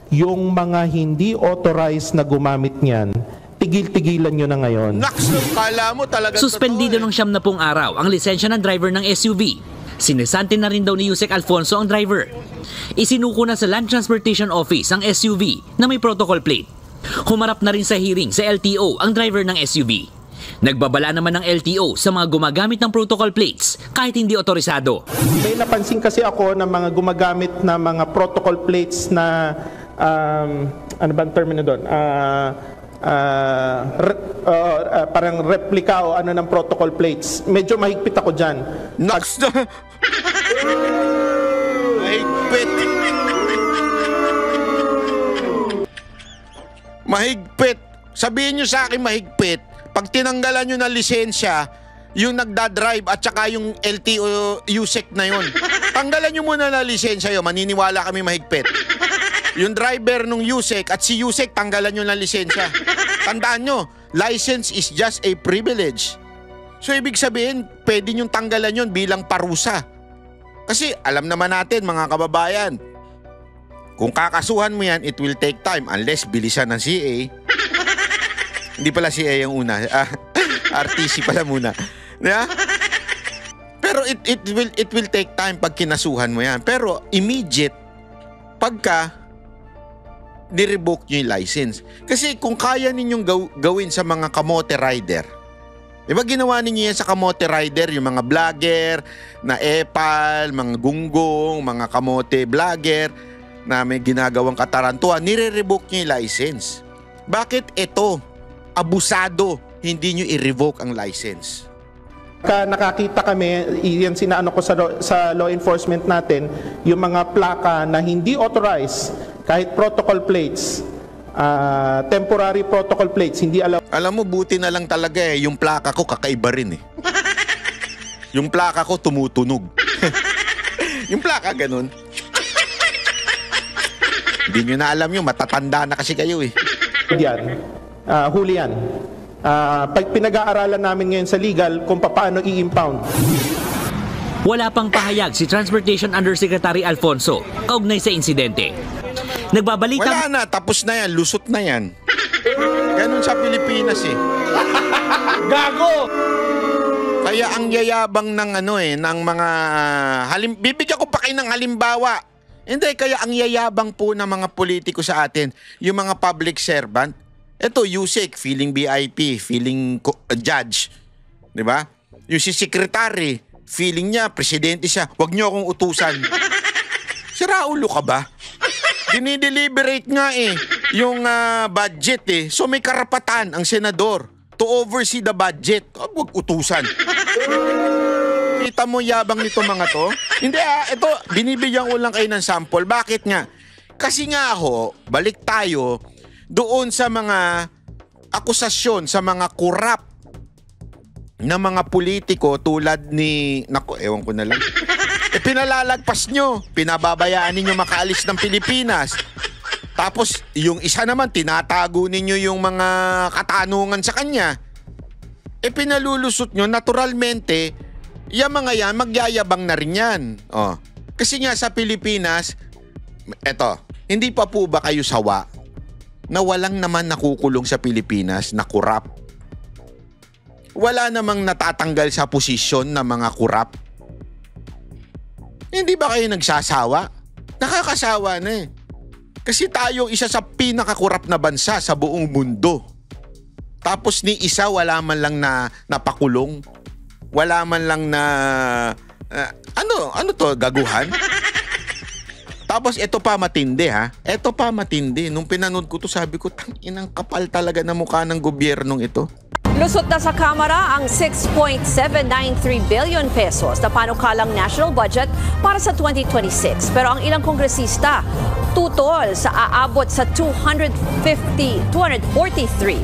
Yung mga hindi authorized na gumamit niyan, tigil-tigilan nyo na ngayon. Naks, kala mo talaga Suspendido totoo, ng 70 araw ang lisensya ng driver ng SUV. Sinesante na rin daw ni Yusek Alfonso ang driver. Isinuko na sa Land Transportation Office ang SUV na may protocol plate. Humarap na rin sa hearing sa LTO ang driver ng SUV. Nagbabala naman ng LTO sa mga gumagamit ng protocol plates kahit hindi otorisado. May napansin kasi ako ng mga gumagamit na mga protocol plates na ano ba ang termino doon? Parang replika o ano ng protocol plates. Medyo mahigpit ako dyan. Naks na. Mahigpit. Mahigpit. Sabihin nyo sa akin mahigpit. Pag tinanggalan nyo ng lisensya, yung nagdadrive at saka yung LTO USEC na yun. Tanggalan nyo muna na lisensya yun. Maniniwala kami mahigpit. Yung driver ng USEC at si USEC, tanggalan nyo ng lisensya. Tandaan nyo, license is just a privilege. So ibig sabihin, pwede nyong tanggalan yun bilang parusa. Kasi alam naman natin mga kababayan, kung kakasuhan mo yan, it will take time unless bilisan ng CA. Hindi pala CA yung una. RTC pala muna. Yeah? Pero it will take time pag kinasuhan mo yan. Pero immediate, pagka ni-revoke nyo yung license. Kasi kung kaya ninyong gawin sa mga kamote rider, diba ginawa ninyo yan sa kamote rider, yung mga vlogger, na epal, mga gunggong, mga kamote vlogger, na may ginagawang katarantuan, nire-revoke nyo yung license. Bakit ito, abusado, hindi nyo i-revoke ang license? Nakakita kami, yan sinaano ko sa law enforcement natin, yung mga plaka na hindi authorized, kahit protocol plates, temporary protocol plates, hindi alam. Alam mo, buti na lang talaga yung plaka ko kakaiba rin eh. Yung plaka ko tumutunog. Yung plaka ganun. Hindi nyo na alam yun, matatanda na kasi kayo eh. Yan, huli yan. Pag pinag-aaralan namin ngayon sa legal kung paano i-impound. Wala pang pahayag si Transportation Undersecretary Alfonso kaugnay sa insidente. Wala na, tapos na yan, lusot na yan. Ganun sa Pilipinas eh. Gago! Kaya ang yayabang ng ng mga bibigyan ko pa kayo ng halimbawa. Hindi, kaya ang yayabang po ng mga politiko sa atin, yung mga public servant, eto USEC, feeling VIP, feeling judge, di ba? Yung si secretary, feeling niya, presidente siya, wag niyo akong utusan. Sira ulo ka ba? Dinideliberate nga yung budget So may karapatan ang senador to oversee the budget. Huwag utusan. Kita mo yabang nito mga to? Hindi ito, binibigyan ko lang kayo ng sample. Bakit nga? Kasi nga balik tayo doon sa mga akusasyon sa mga korap na mga politiko tulad ni, ewan ko na lang. Pinalalagpas nyo, pinababayaan ninyo makaalis ng Pilipinas. Tapos yung isa naman, tinatago ninyo yung mga katanungan sa kanya. Pinalulusot nyo, naturalmente, yung mga yan, magyayabang na rin yan. Kasi nga sa Pilipinas, hindi pa po ba kayo sawa na walang naman nakukulong sa Pilipinas na korap? Wala namang natatanggal sa posisyon na mga korap? Hindi ba kayo nagsasawa? Nakakasawa na Kasi tayo isa sa pinakakurap na bansa sa buong mundo. Tapos ni isa wala man lang na napakulong. Wala man lang na ano to, gaguhan? Tapos ito pa matindi Ito pa matindi. Nung pinanood ko to sabi ko, inang kapal talaga na mukha ng gobyernong ito. Lusot na sa Kamara ang 6.793 billion pesos na panukalang national budget para sa 2026. Pero ang ilang kongresista tutol sa aabot sa 243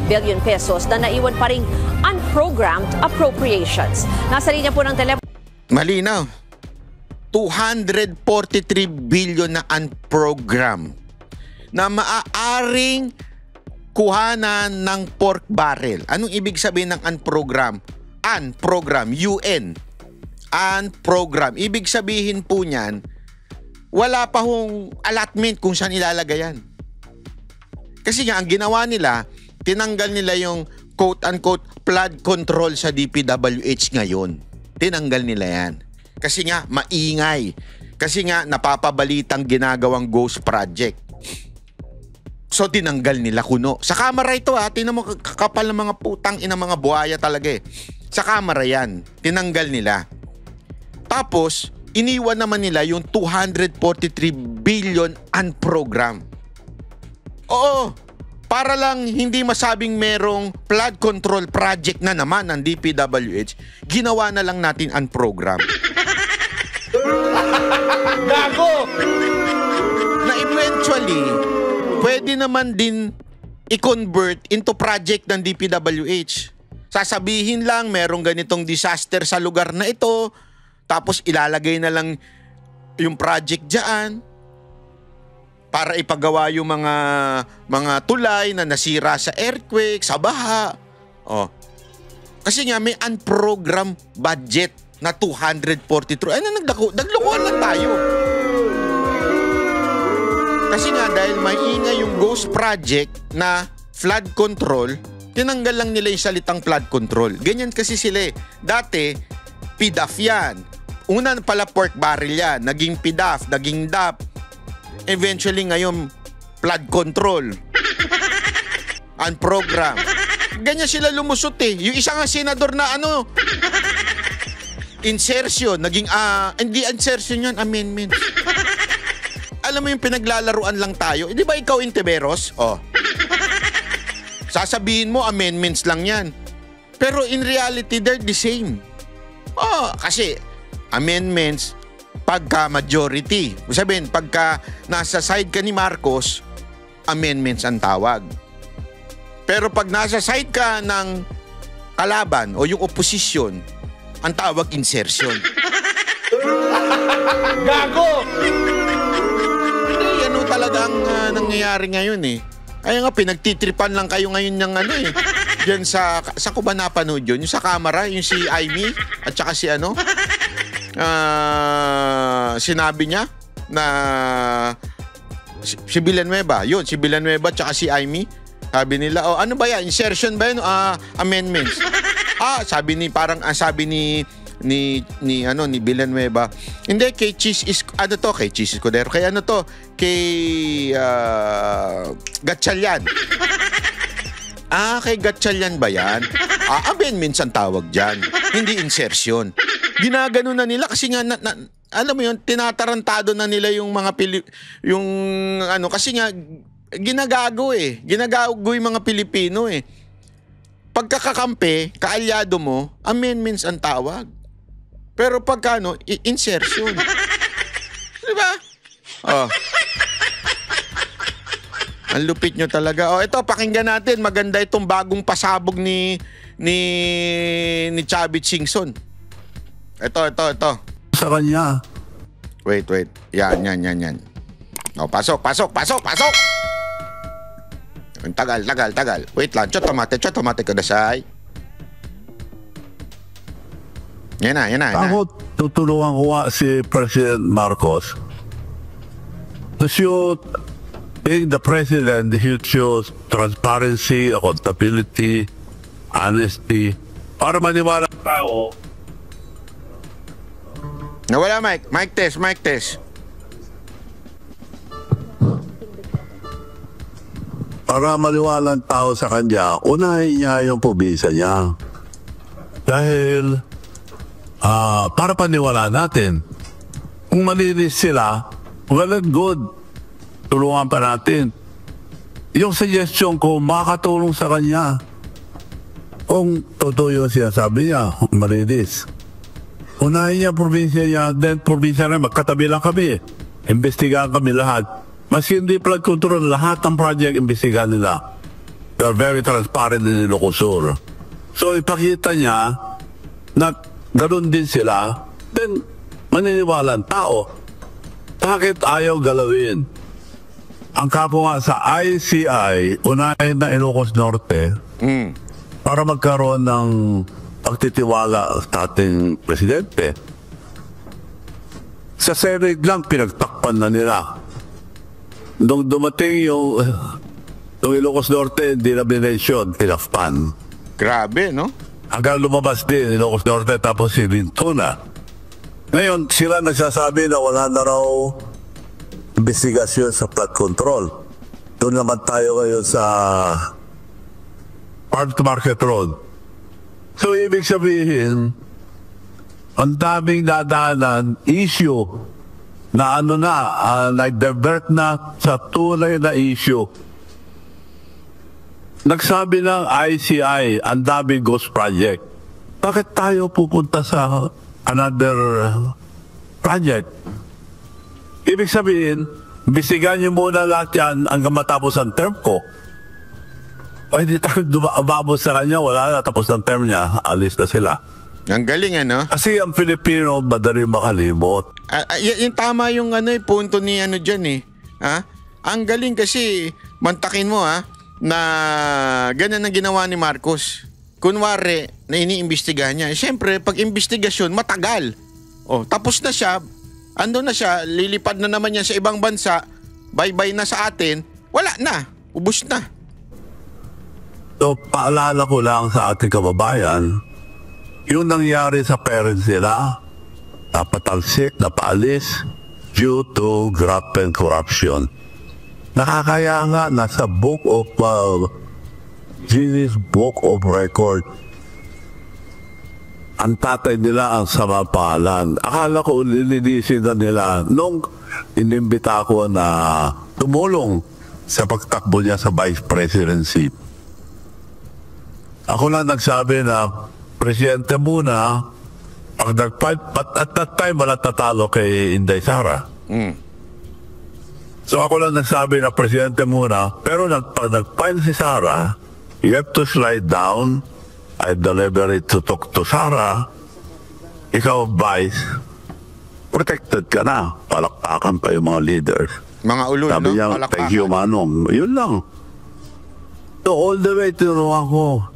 billion pesos na naiwan pa ring unprogrammed appropriations. Nasa linya po ng telepono. Malinaw. 243 billion na unprogrammed na maaaring kuhanan ng pork barrel. Anong ibig sabihin ng unprogram? Unprogram, UN. Unprogram. Ibig sabihin po niyan, wala pa hong allotment kung saan ilalagay yan. Kasi nga, ang ginawa nila, tinanggal nila yung quote-unquote flood control sa DPWH ngayon. Tinanggal nila yan. Kasi nga, maingay. Kasi nga, napapabalitang ginagawang ghost project. So, tinanggal nila kuno. Sa kamera ito tinan mo, kakapal ng mga putang ina mga buhaya talaga eh. Sa kamera yan. Tinanggal nila. Tapos, iniwan naman nila yung 243 billion unprogram. Oo, para lang hindi masabing merong flood control project na naman ng DPWH, ginawa na lang natin unprogram. Gago! Na eventually, pwede naman din i-convert into project ng DPWH. Sasabihin lang, merong ganitong disaster sa lugar na ito, tapos ilalagay na lang yung project dyan para ipagawa yung mga tulay na nasira sa earthquake, sa baha. Oh. Kasi nga may unprogram budget na 243. Ano naglokohan lang tayo. Kasi nga dahil may ingay yung ghost project na flood control, tinanggal lang nila yung salitang flood control. Ganyan kasi sila eh. Dati, PDAF yan. Una pala pork barrel yan. Naging PDAF, naging DAP. Eventually ngayon, flood control. Unprogram. Ganyan sila lumusot eh. Yung isa nga senador na insertion, naging, hindi insertion yan, amendments. Alam mo yung pinaglalaruan lang tayo. Di ba ikaw, Intiveros? Oh. Sasabihin mo, amendments lang yan. Pero in reality, they're the same. Oh, kasi amendments, pagka majority. Sabihin, pagka nasa side ka ni Marcos, amendments ang tawag. Pero pag nasa side ka ng kalaban o yung opposition, ang tawag insertion. Gago! Hindi, yan talaga ang nangyayari ngayon eh. Ay nga, pinagtitripan lang kayo ngayon ng Diyan sa ko ba napanood yun? Yung sa camera, yung si Amy at saka si sinabi niya na si Villanueva. Yun, si Villanueva at saka si Amy. Sabi nila, oh, ano ba yan? Insertion ba yun? Amendments. Sabi ni Villanueva. Hindi, kay Cheese is, kay Cheese Escudero. Kay kay Gatchalian. Kay Gatchalian ba yan? Amendments ang tawag dyan. Hindi insertion. Ginagano na nila kasi nga, alam mo yun, tinatarantado na nila yung mga kasi nga, ginagago yung mga Pilipino eh. Pagkakakampi, kaalyado mo, amendments ang tawag. Pero pagka insertion. Diba? Oh. Ang lupit nyo talaga. Oh, ito, pakinggan natin. Maganda itong bagong pasabog ni Chavit Singson. Ito. Sa kanya. Wait. Yan. Oh, pasok. Tagal. Wait lang. Chotomate kudasai. Yan na. Ako, tutulungan ko nga si President Marcos to shoot the President, he shows transparency, accountability, honesty, para maniwala tao. Nawala, Mike. Mic test. Para maniwala ang tao sa kanya, unahin niya yung probisa niya. Dahil, para paniwala natin, kung malinis sila, well and good. Tulungan pa natin. Yung suggestion ko, makakatulong sa kanya. Kung totoo yung sinasabi niya, malinis. Unahin niya probinsya niya, then probinsya na magkatabi lang kami. Imbestigahan kami lahat. Maski hindi flood control, lahat ng project imbestigahan nila. They're very transparent in Ilocosur. So ipakita niya na ganoon din sila, then maniniwala ang tao. Bakit ayaw galawin? Ang kapo nga sa ICI, unahin na Ilocos Norte, para magkaroon ng pagtitiwala sa ating presidente. Sa Senate lang, pinagtakpan na nila. Nung dumating yung Nung Ilocos Norte, hindi na binensyon, tinafpan. Grabe, no? Hanggang lumabas din, Ilocos Norte, tapos si Lintuna. Ngayon, sila nagsasabi na wala na raw investigasyon sa flood control. Doon naman tayo ngayon sa Farm to Market Road. So, ibig sabihin, ang daming dadaanan, issue, na nag-divert na sa tunay na issue. Nagsabi ng ICI, ang daming ghost project. Bakit tayo pupunta sa another project? Ibig sabihin, bisigan niyo muna lahat yan hanggang matapos ang term ko. O hindi tayo umabot sa kanya, wala na, tapos ang term niya, alis na sila. Ang galing, ano? Kasi ang Pilipino, madali makalimot. Yung tama yung punto ni dyan eh. Ha? Ang galing kasi, mantakin mo na ganyan ang ginawa ni Marcos. Kunwari, na iniimbestigahan niya. Siyempre, pag investigasyon, matagal. O, tapos na siya, ando na siya, lilipad na naman niya sa ibang bansa, bye-bye na sa atin, wala na, ubos na. So, paalala ko lang sa ating kababayan, yung nangyari sa parents nila, napatalsik, napaalis, due to graft and corruption. Nakakaya nga, nasa Guinness Book of Record. Ang tatay nila ang sama pangalan. Akala ko nilinisin na nila nung inimbita ko na tumulong sa pagtakbo niya sa vice presidency. Ako lang nagsabi na presidente muna, at that time wala tatalo kay Inday Sara. So ako lang nagsabi na presidente muna, pero pag nag-file si Sara, you have to slide down, I deliver it to talk to Sara, ikaw vice, protected ka na, palakpakan pa yung mga leaders. Mga ulol, sabi no? niya, thank you, Manong. Yun lang. So all the way tinuruan ko.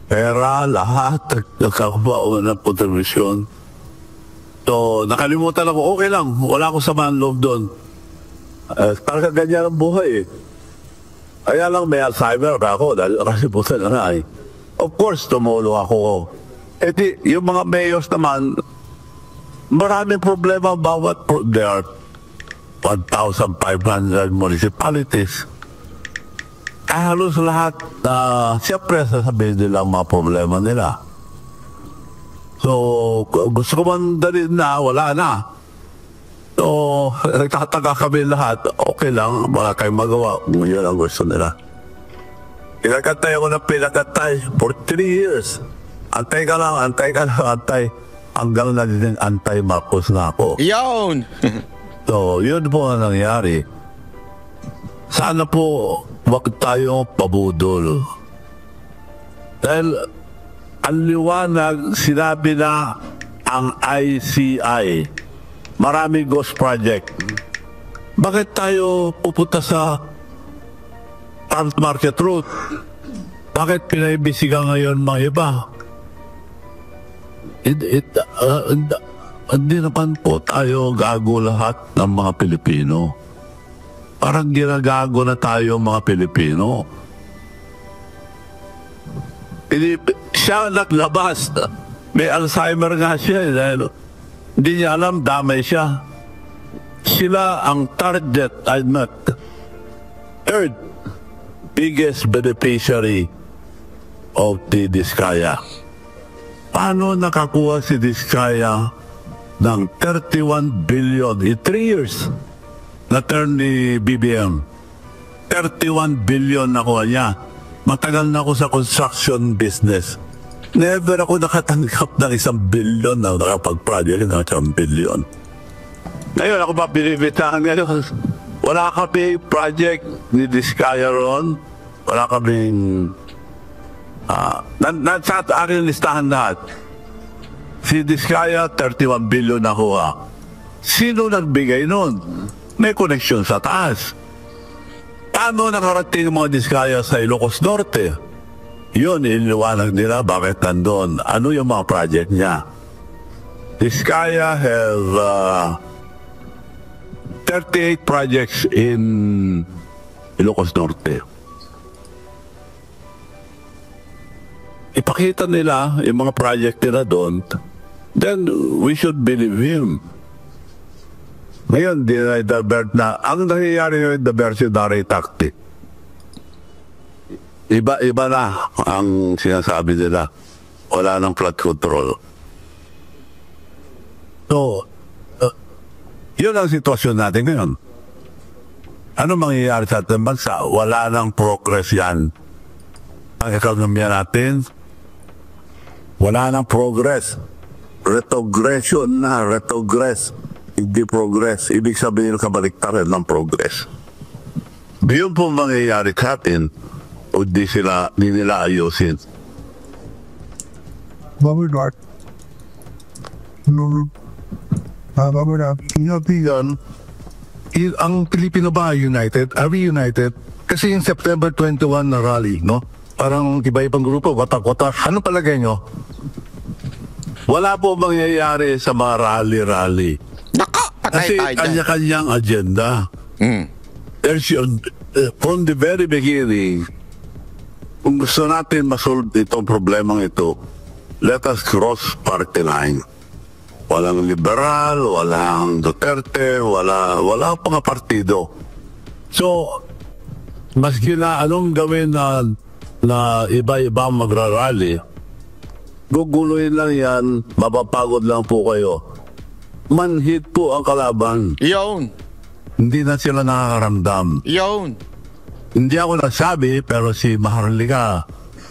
Pera, lahat, nagkakabaon ng kontribusyon. So, nakalimutan ako, okay lang, wala akong samaan loob doon. Talaga ganyan ang buhay eh. Kaya lang may Alzheimer ako dahil kasi buta na nga eh. Of course, tumulo ako. Eh di, yung mga mayors naman, maraming problema bawat, there are 1,500 municipalities. Halos lahat na siyempre sasabihin nila ang mga problema nila. So, gusto ko man dalhin na, wala na. So, nagtataga kami lahat, okay lang, wala kayong magawa. Yun ang gusto nila. Pinagkantay ako ng pinagkantay for 3 years. Antay ka lang, antay. Hanggang naging anti-Marcos na ako. Yun! So, yun po ang nangyari. Sana po, wag tayong pabudol. Dahil, ang liwanag, sinabi na ang ICI, maraming ghost project. Bakit tayo pupunta sa Farm to Market Road? Bakit pinaibisigan ngayon mga iba? Hindi naman po tayo gago lahat ng mga Pilipino. Parang ginagago na tayo mga Pilipino. Siya naglabas. May Alzheimer nga siya dahil hindi niya alam, damay siya. Sila ang target, third biggest beneficiary of the Diskaya. Paano nakakuha si Diskaya ng 31 billion in 3 years na term ni BBM? 31 billion nakuha niya. Matagal na ako sa construction business. Never ako nakatanggap ng 1 billion na nakapag-project ng 1 billion. Ngayon ako pa binibitahan ngayon. Wala kami project ni Diskaya ron. Wala kaming... sa akin listahan lahat. Si Diskaya, 31 billion nakuha. Sino nagbigay nun? May connection sa taas. Paano nakarating mga Diskaya sa Ilocos Norte? Yun, iniwanag nila bakit nandun. Ano yung mga project niya? Diskaya have 38 projects in Ilocos Norte. Ipakita nila yung mga project nila doon, then we should believe him. Ngayon, dinay-divert na. Ang nangyayari yung diversionary tactic. Iba na ang sinasabi nila. Wala nang flood control. So, yun ang sitwasyon natin ngayon. Ano mangyayari sa ating bansa? Wala nang progress yan. Ang ekonomiya natin, wala nang progress. Retrogression na, retrogress. Hindi progress. Ibig sabihin kabaliktaran ng progress. Yun po mangyayari sa atin o di nila ayusin. Babernard. Babernard. Ang Pilipino ba united? Are we united? Kasi yung September 21 na rally, no? Parang iba-ibang grupo, watak-watak. Ano palagay nyo? Wala po mangyayari sa mga rally-rally. Kasi kanya-kanyang agenda. There's from the very beginning, kung gusto natin masolve itong problemang ito, let us cross party line. Walang liberal, walang Duterte, wala pang partido. So, maski na anong gawin na iba-iba magrarally, guguluhin lang yan, mapapagod lang po kayo. Manhid po ang kalaban. Iyon. Hindi na sila nakakaramdam. Iyon. Hindi ako nasabi, pero si Maharlika,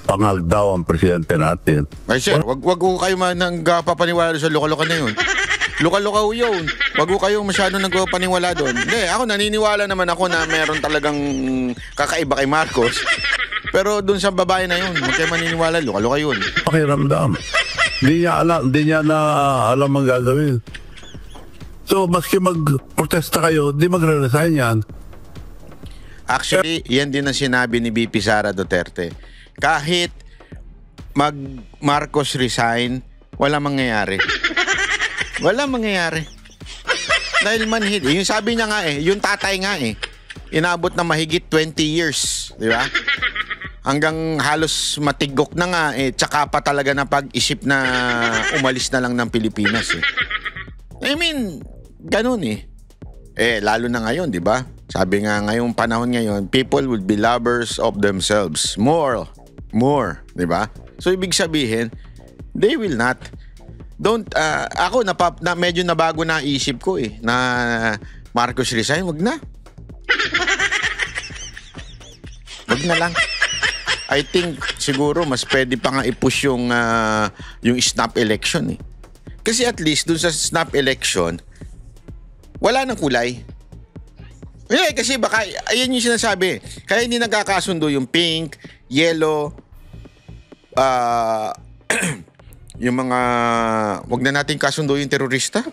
pangag daw ang presidente natin. Ay sir, wag ko kayo nagpapaniwala sa luka-luka na yun. Luka-luka yun. Wag ko kayo masyado nagpapaniwala doon. Hindi, ako naniniwala naman ako na meron talagang kakaiba kay Marcos. Pero doon sa babae na yun, huwag kayo maniniwala, luka-luka yun. Pakiramdam. Hindi niya na alam ang gagawin. So, maski mag-protesta kayo, di magre-resign yan. Actually, yan din ang sinabi ni VP Sara Duterte. Kahit Marcos resign, wala mangyayari. Wala mangyayari. Dahil manhid. Yung sabi niya nga yung tatay nga inabot na mahigit 20 years. Di ba? Hanggang halos matigok na nga tsaka pa talaga na pag-isip na umalis na lang ng Pilipinas I mean, ganun lalo na ngayon, di ba? Sabi nga ngayong panahon ngayon, people will be lovers of themselves. More, di ba? So, ibig sabihin, they will not. Ako, medyo nabago na isip ko na Marcos resign, wag na. Wag na lang. I think, siguro, mas pwede pa nga i-push yung snap election Kasi at least, dun sa snap election, wala nang kulay. Kasi baka, ayan yung sinasabi. Kaya hindi nagkakasundo yung pink, yellow, yung mga, wag na natin kasundo yung terorista.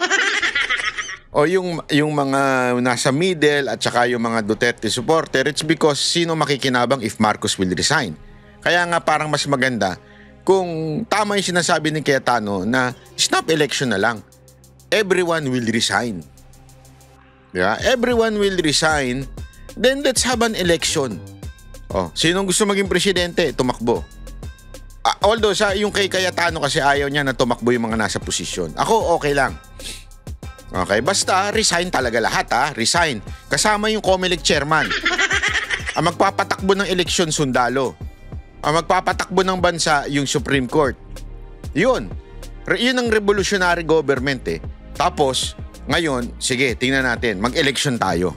O yung mga nasa middle at saka yung mga Duterte supporter, it's because sino makikinabang if Marcos will resign. Kaya nga parang mas maganda kung tama yung sinasabi ni Cayetano na snap election na lang. Everyone will resign. Yeah, everyone will resign. Then let's have an election. Sinong gusto maging presidente, tumakbo. Although yung kay Cayetano kasi ayaw niya na tumakbo yung mga nasa posisyon. Ako okay lang. Okay, basta resign talaga lahat resign. Kasama yung COMELEC chairman. Ang magpapatakbo ng eleksyon sundalo. Ang magpapatakbo ng bansa yung Supreme Court. Yun ang revolutionary government Tapos ngayon, sige, tingnan natin. Mag-election tayo.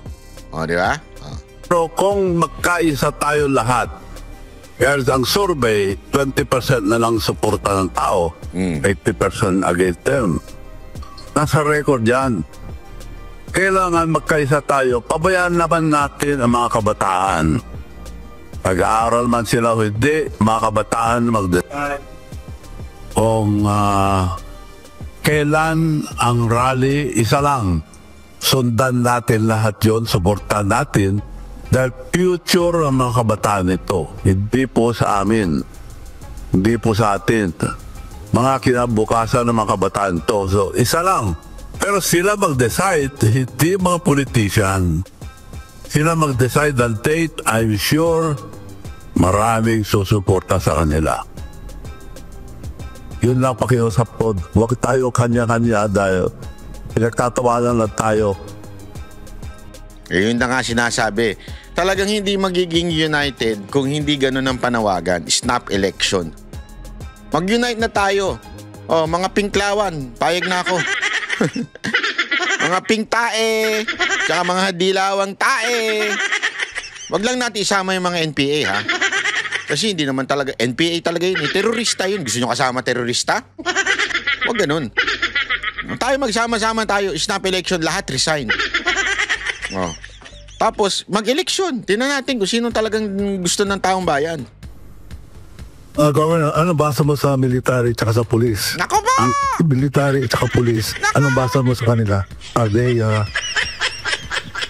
Di ba? Pero kung magkaisa tayo lahat, kaya ang survey, 20% na lang suporta ng tao, 80% against them. Nasa record yan. Kailangan magkaisa tayo, pabayaan naman natin ang mga kabataan. Pag-aaral man sila o hindi, mga kabataan mag-decide kung kailan ang rally, isa lang. Sundan natin lahat yon, suportahan natin dahil future ang mga kabataan ito. Hindi po sa amin. Hindi po sa atin. Mga kinabukasan ng mga kabataan ito. So, isa lang. Pero sila mag-decide, hindi mga politician. sila mag-decide ng date, I'm sure maraming susuporta sa kanila. Yun lang pakiusap ko. Huwag tayo kanya-kanya dahil pinagtatawanan lang tayo. Yun na nga sinasabi. Talagang hindi magiging united kung hindi ganun ang panawagan. Snap election. Mag-unite na tayo. Oh, mga pinklawan, payag na ako. Mga pink tae, tsaka mga dilawang tae. Wag lang natin isama yung mga NPA, ha? Kasi hindi naman talaga, NPA talaga yun. Terorista yun. Gusto nyo kasama terorista? Wag ganun. Tayo magsama-sama tayo. Snap election, lahat resign. Oh. Tapos, mag-election. Tingnan natin kung sino talagang gusto ng taong bayan. Governor, ano basa mo sa military at sa police? Nako ba? Military at police. Anong basa mo sa kanila? Are they,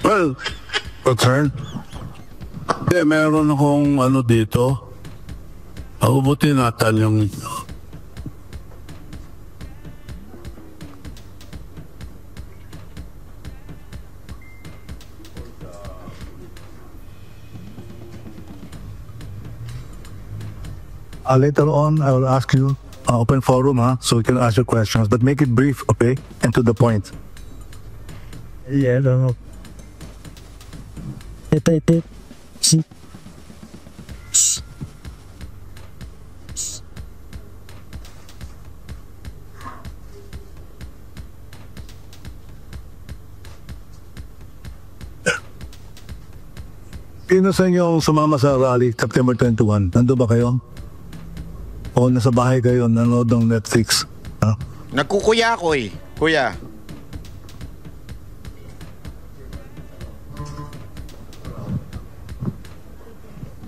Well, concerned? meron akong ano dito. Paubutin natin yung later on, I will ask you open forum, so you can ask your questions, but make it brief, okay, and to the point. Yeah, I don't know. Sino sa inyo ang sumama sa rally September 21? Nandun ba kayo? O nasa bahay kayo, nanood ng Netflix? Nagkukuya ako eh. Kuya.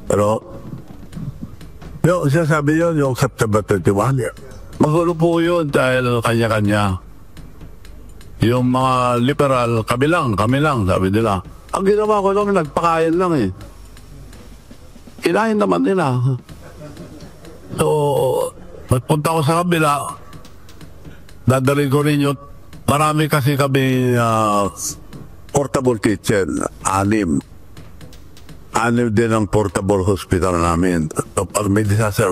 Pero, yung sinasabi yun, yung September 21, magulo po yun dahil kanya-kanya. Yung mga liberal, kami lang, sabi nila. Ang ginawa ko lang, nagpakain lang eh. Kinain naman nila. So, magpunta ko sa kabila, dadalhin ko rin yun. Marami kasi kami portable kitchen, 6. 6 din ang portable hospital namin. May disaster.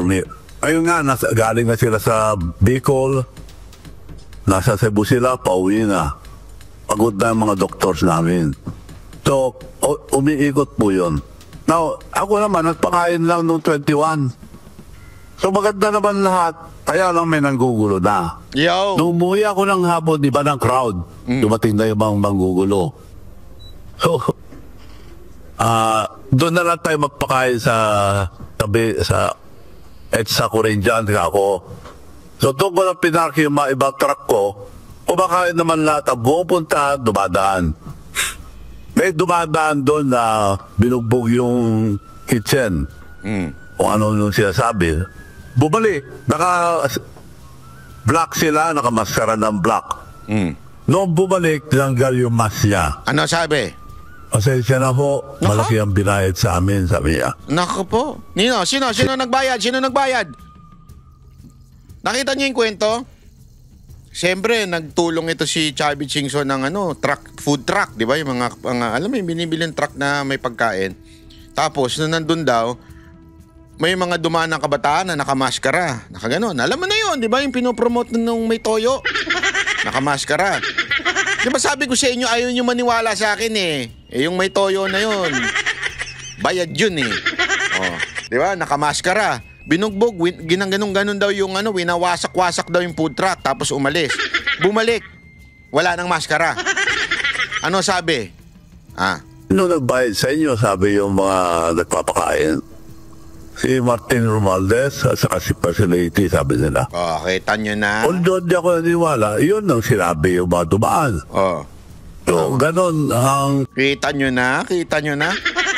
Ayun nga, galing na sila sa Bicol, nasa Cebu sila, pauwi na. Pagod na ang mga doctors namin. So, umiikot po yun. Now, ako naman, nagpakain lang noong 21. So, maganda naman lahat. Kaya lang may nanggugulo na. Yo! Nung umuwi ako ng hapon, di ba ng crowd? Dumating na yung mga manggugulo. So, doon na lang tayo magpakain sa tabi, sa EDSA ko rin dyan, ako. So, doon ko lang pinarki yung mga ibang truck ko. Kumakain naman lahat. Ang buong punta, dumadaan. May dumadaan doon na binugbog yung kitchen. O ano nung sinasabi. Bumalik. Naka-black sila, nakamaskara ng black. Noong bumalik, tinanggal yung mask niya. Ano sabi? Pasensya na po, malaki ang binayad sa amin, sabi niya. Nako po. Nino, sino nagbayad? Sino nagbayad? Nakita niyo yung kwento? Siyempre, nagtulong ito si Chubby Chingson ng food truck, di ba? Yung mga alam mo, yung binibiling truck na may pagkain. Tapos, nung nandun daw, may mga dumaan ng kabataan na nakamaskara. Nakaganon. Alam mo na yun, di ba? Yung pinopromote nung may toyo. Nakamaskara. Di ba sabi ko sa inyo, ayaw nyo maniwala sa akin eh. Yung may toyo na yun. Bayad yun eh. Oh, di ba? Nakamaskara. Binugbog, ginang-ganon daw yung winawasak-wasak daw yung food truck, tapos umalis. Bumalik, wala nang maskara. Ano sabi? Nung nagbayad sa inyo, sabi yung mga nagpapakain, si Martin Romualdez at saka si Personality, sabi nila. Kita nyo na. Although di ako naniwala, yun ang sinabi yung mga dumaan. So, ganon ang... Kita nyo na?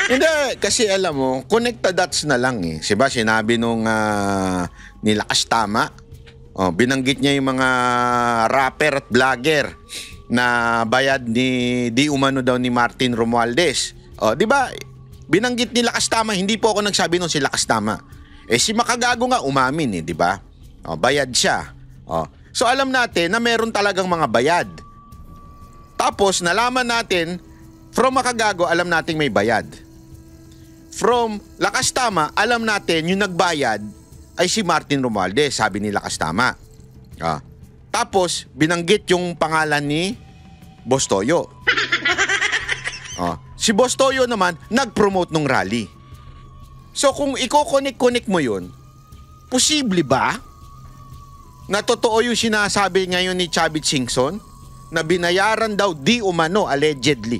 Hindi, kasi alam mo, connect the dots na lang eh. Diba, sinabi nung Nilakas Tama, binanggit niya yung mga rapper at vlogger na bayad di umano daw ni Martin Romualdez. Diba, binanggit ni Lakas Tama, hindi po ako nagsabi nung si Lakas Tama. Si Makagago nga umamin eh, diba? Bayad siya. So alam natin na meron talagang mga bayad. Tapos nalaman natin From Makagago, alam nating may bayad. From Lakas Tama, alam natin yung nagbayad ay si Martin Romualdez, sabi ni Lakas Tama. Tapos, binanggit yung pangalan ni Boss Toyo. Si Boss Toyo naman, nag-promote ng rally. So, kung i-connect mo yun, posible ba na totoo yung sinasabi ngayon ni Chavit Singson na binayaran daw di umano, allegedly,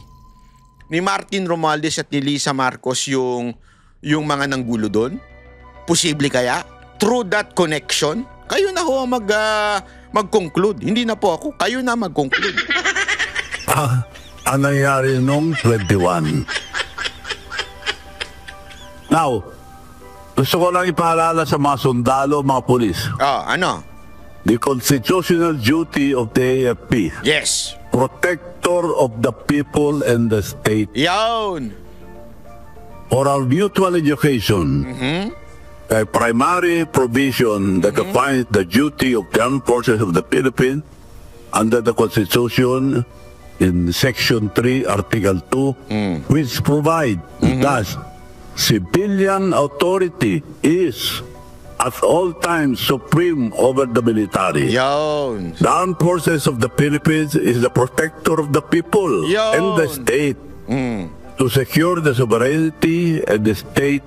ni Martin Romualdez at ni Lisa Marcos yung mga nanggulo doon? Posible kaya? Through that connection? Kayo na ho mag-conclude. Hindi na po ako. Kayo na mag-conclude. Ang nangyari noong 21. Now, gusto ko lang ipaalala sa mga sundalo, mga pulis. Ano? The constitutional duty of the AFP. Yes. Protector of the people and the state. Yawn. For our mutual education, a primary provision that defines the duty of the armed forces of the Philippines under the Constitution in Section 3, Article 2, which provide that civilian authority is at all times supreme over the military. Yun. The armed forces of the Philippines is the protector of the people and the state to secure the sovereignty and the state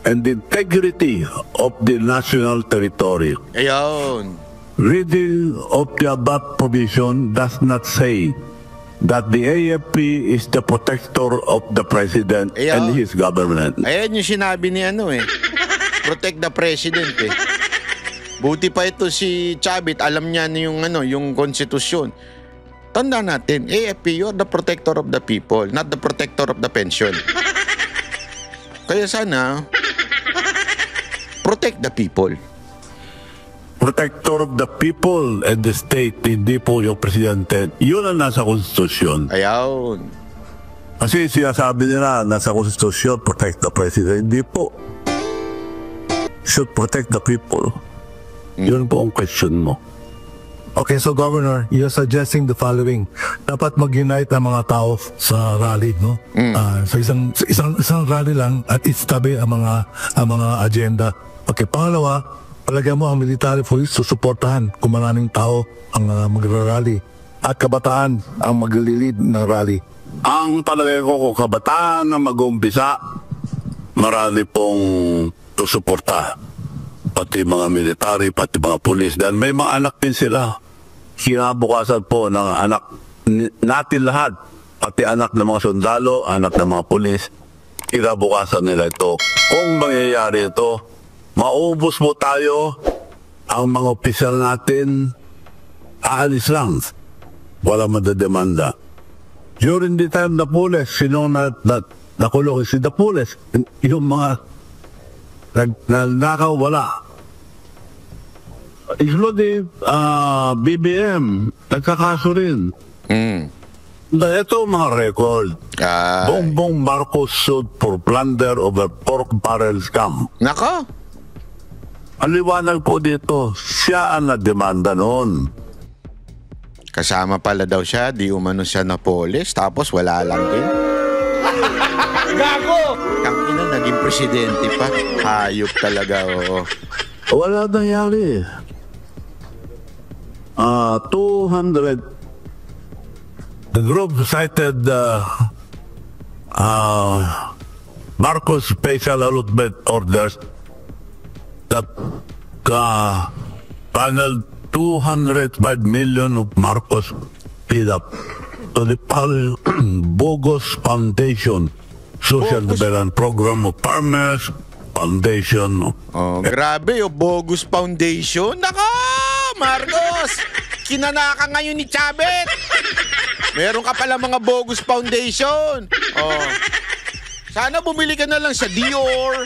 and the integrity of the national territory. Ayun. Reading of the above provision does not say that the AFP is the protector of the president and his government. Ayan yung sinabi ni protect the president Buti pa ito si Chavit, alam niya yung konstitusyon. Tanda natin, AFP, you're the protector of the people, not the protector of the pension. Kaya sana, protect the people. Protector of the people and the state, hindi po yung presidente. Yun ang nasa konstitusyon. Ayaw. Kasi sinasabi nila, nasa konstitusyon, protect the president. Hindi po. Should protect the people. Yun po ang question mo. Okay, so Governor, you're suggesting the following. Dapat mag-unite ang mga tao sa rally, no? So isang rally lang at itabi ang mga agenda. Okay, pangalawa, palagyan mo ang military police susuportahan kung maraming tao ang magra-rally at kabataan ang maglilid ng rally. Ang palagay ko kung kabataan na mag-umpisa, marami pong susuporta. Pati mga military, pati mga pulis. Dahil may mga anak din sila. Kinabukasan po ng anak natin lahat. Pati anak ng mga sundalo, anak ng mga pulis. Kinabukasan nila ito. Kung mangyayari ito, maubos mo tayo, ang mga opisyal natin, aalis lang. Wala madademanda. During the time na pulis, sino nakulong si the pulis? Yung mga nakaw, wala. Including BBM, nagkakaso rin. Ito mga record. Bongbong Marcos sued for plunder over pork barrel scam. Nako. Ang liwanag po dito, siya ang nademanda noon. Kasama pala daw siya, di umano siya na polis, tapos wala lang din. Gago! Tangina, naging presidente pa. Hayop talaga, oo. Wala nangyari. 200. The group cited Marcos special allotment orders that paneled 205 million of Marcos paid up to the Bogus Foundation Social Development Program of Farmers Foundation. Grabe, Bogus Foundation. Naka, Marcos! Kinanaka ngayon ni Chavit. Meron ka pala mga Bogus Foundation. Sana bumili ka na lang sa Dior,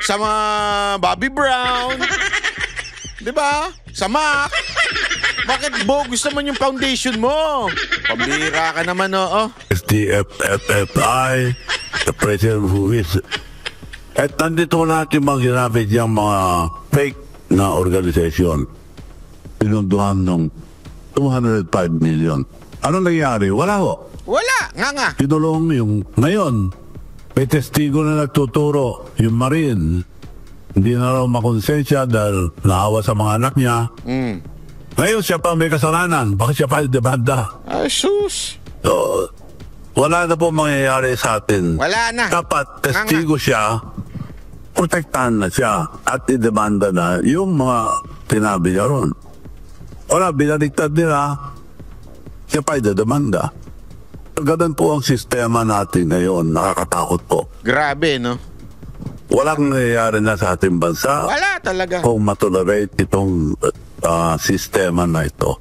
sa mga Bobby Brown, diba? Sa Mac. Bakit bogus naman yung foundation mo? Pambira ka naman, SDFFI, the president who is. At nandito natin mag-ginamit yung mga fake na organisasyon. Pinunduhan ng 205 million. Ano nangyari? Wala ho. Wala. Nga. Kinulong yung ngayon. May testigo na nagtuturo, yung Marine. Hindi na raw makonsensya dahil naawa sa mga anak niya. Ngayon siya pa may kasalanan. Bakit siya pa demanda? Ay, sus. So, wala na po mangyayari sa atin. Wala na. Dapat testigo siya, protektahan na siya at idemanda na yung mga tinabi niya ron. Wala, binaliktad nila, siya pa idemanda. Ganun po ang sistema natin ngayon, nakakatakot po. Grabe, no? Walang nangyayari na sa ating bansa. Wala talaga. Kung matolerate itong sistema na ito.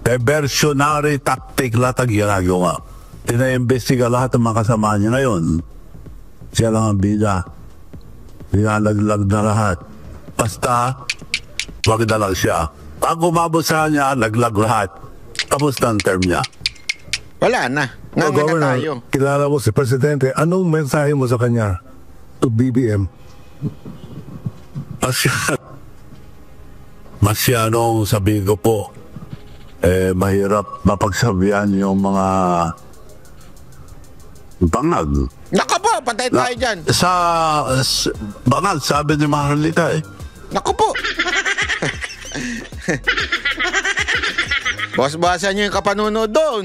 Diversionary tactic lahat ang ginagawa. Tinaimbestiga lahat ng mga kasama niya ngayon. Siya lang ang bida. Dinalaglag na lahat. Basta, wag na lang siya. Pag umabot sa kanya, laglag lahat. Tapos na ang term niya. Wala na. Nga Governor, tayo. kilala mo si Presidente. Anong mensahe mo sa kanya? To BBM? Masyadong sabihin ko po, mahirap mapagsabihan yung mga bangag. Naka po, patay tayo dyan. Bangag, sabi ni Maharlita Naku po. Boss-bossan nyo yung kapanunood doon.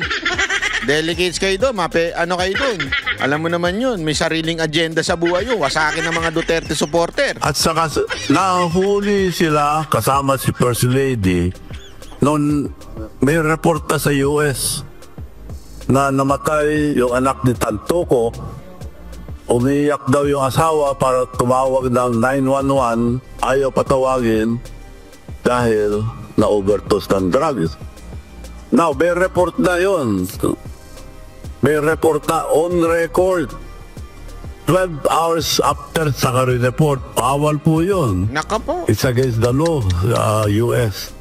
Delegates kayo doon, ano kayo doon? Alam mo naman yun, may sariling agenda sa buhay yun. Wasakin ng mga Duterte supporter. At saka, nahuli sila kasama si First Lady noon may reporta sa US na namatay yung anak ni Tantoco. Umiyak daw yung asawa para tumawag ng 911, ayaw patawagin dahil na-overdose ng drugs. Now, may report na yun. May report na on record. 12 hours after sa report, bawal po yun. Naka po. It's against the law sa US.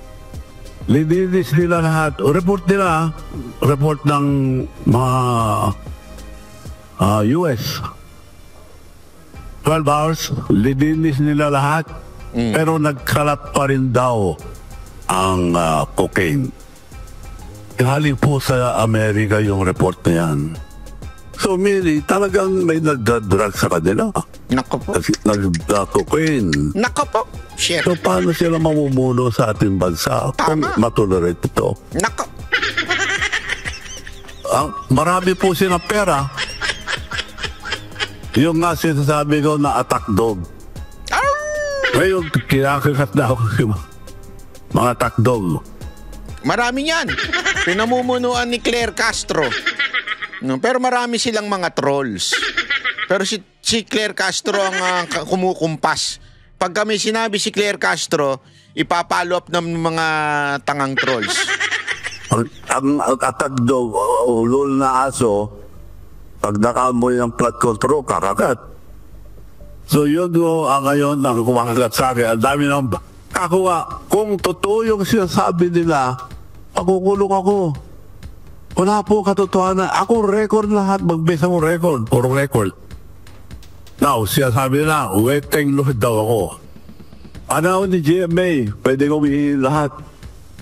Lininis nila lahat. Report nila, report ng mga US. 12 hours, lininis nila lahat. Pero nagkalat pa rin daw ang cocaine. Galing po sa Amerika yung report na yan. So, Miri, talagang may nagda-drug sa kanila. Nako po. Nag-cocaine. Nako po. Shit. So, paano sila mamumuno sa ating bansa kung matolerate ito? Nako. Marami po silang pera. Yung nga sinasabi ko na attack dog. Ngayon, kinakakat na ako yung mga attack dog. Marami yan. Pinamumunuan ni Claire Castro. No, pero marami silang mga trolls. Pero si Claire Castro ang kumukumpas. Pag kami sinabi si Claire Castro, ipapalo up ng mga tangang trolls. Ang attack dog, ulol na aso, pag nakaamoy ng flood control, kakagat. So yun ngayon, ang kumakagat sa akin, ang dami ng kakuha. Kung totoo yung sinasabi nila, pakukulong ako. Wala po katotohanan. Ako record lahat. Magbesa mo record. Puro record. Now, siya sabi nila, weteng load daw ako. Ano ni GMA, pwede kong ihin lahat.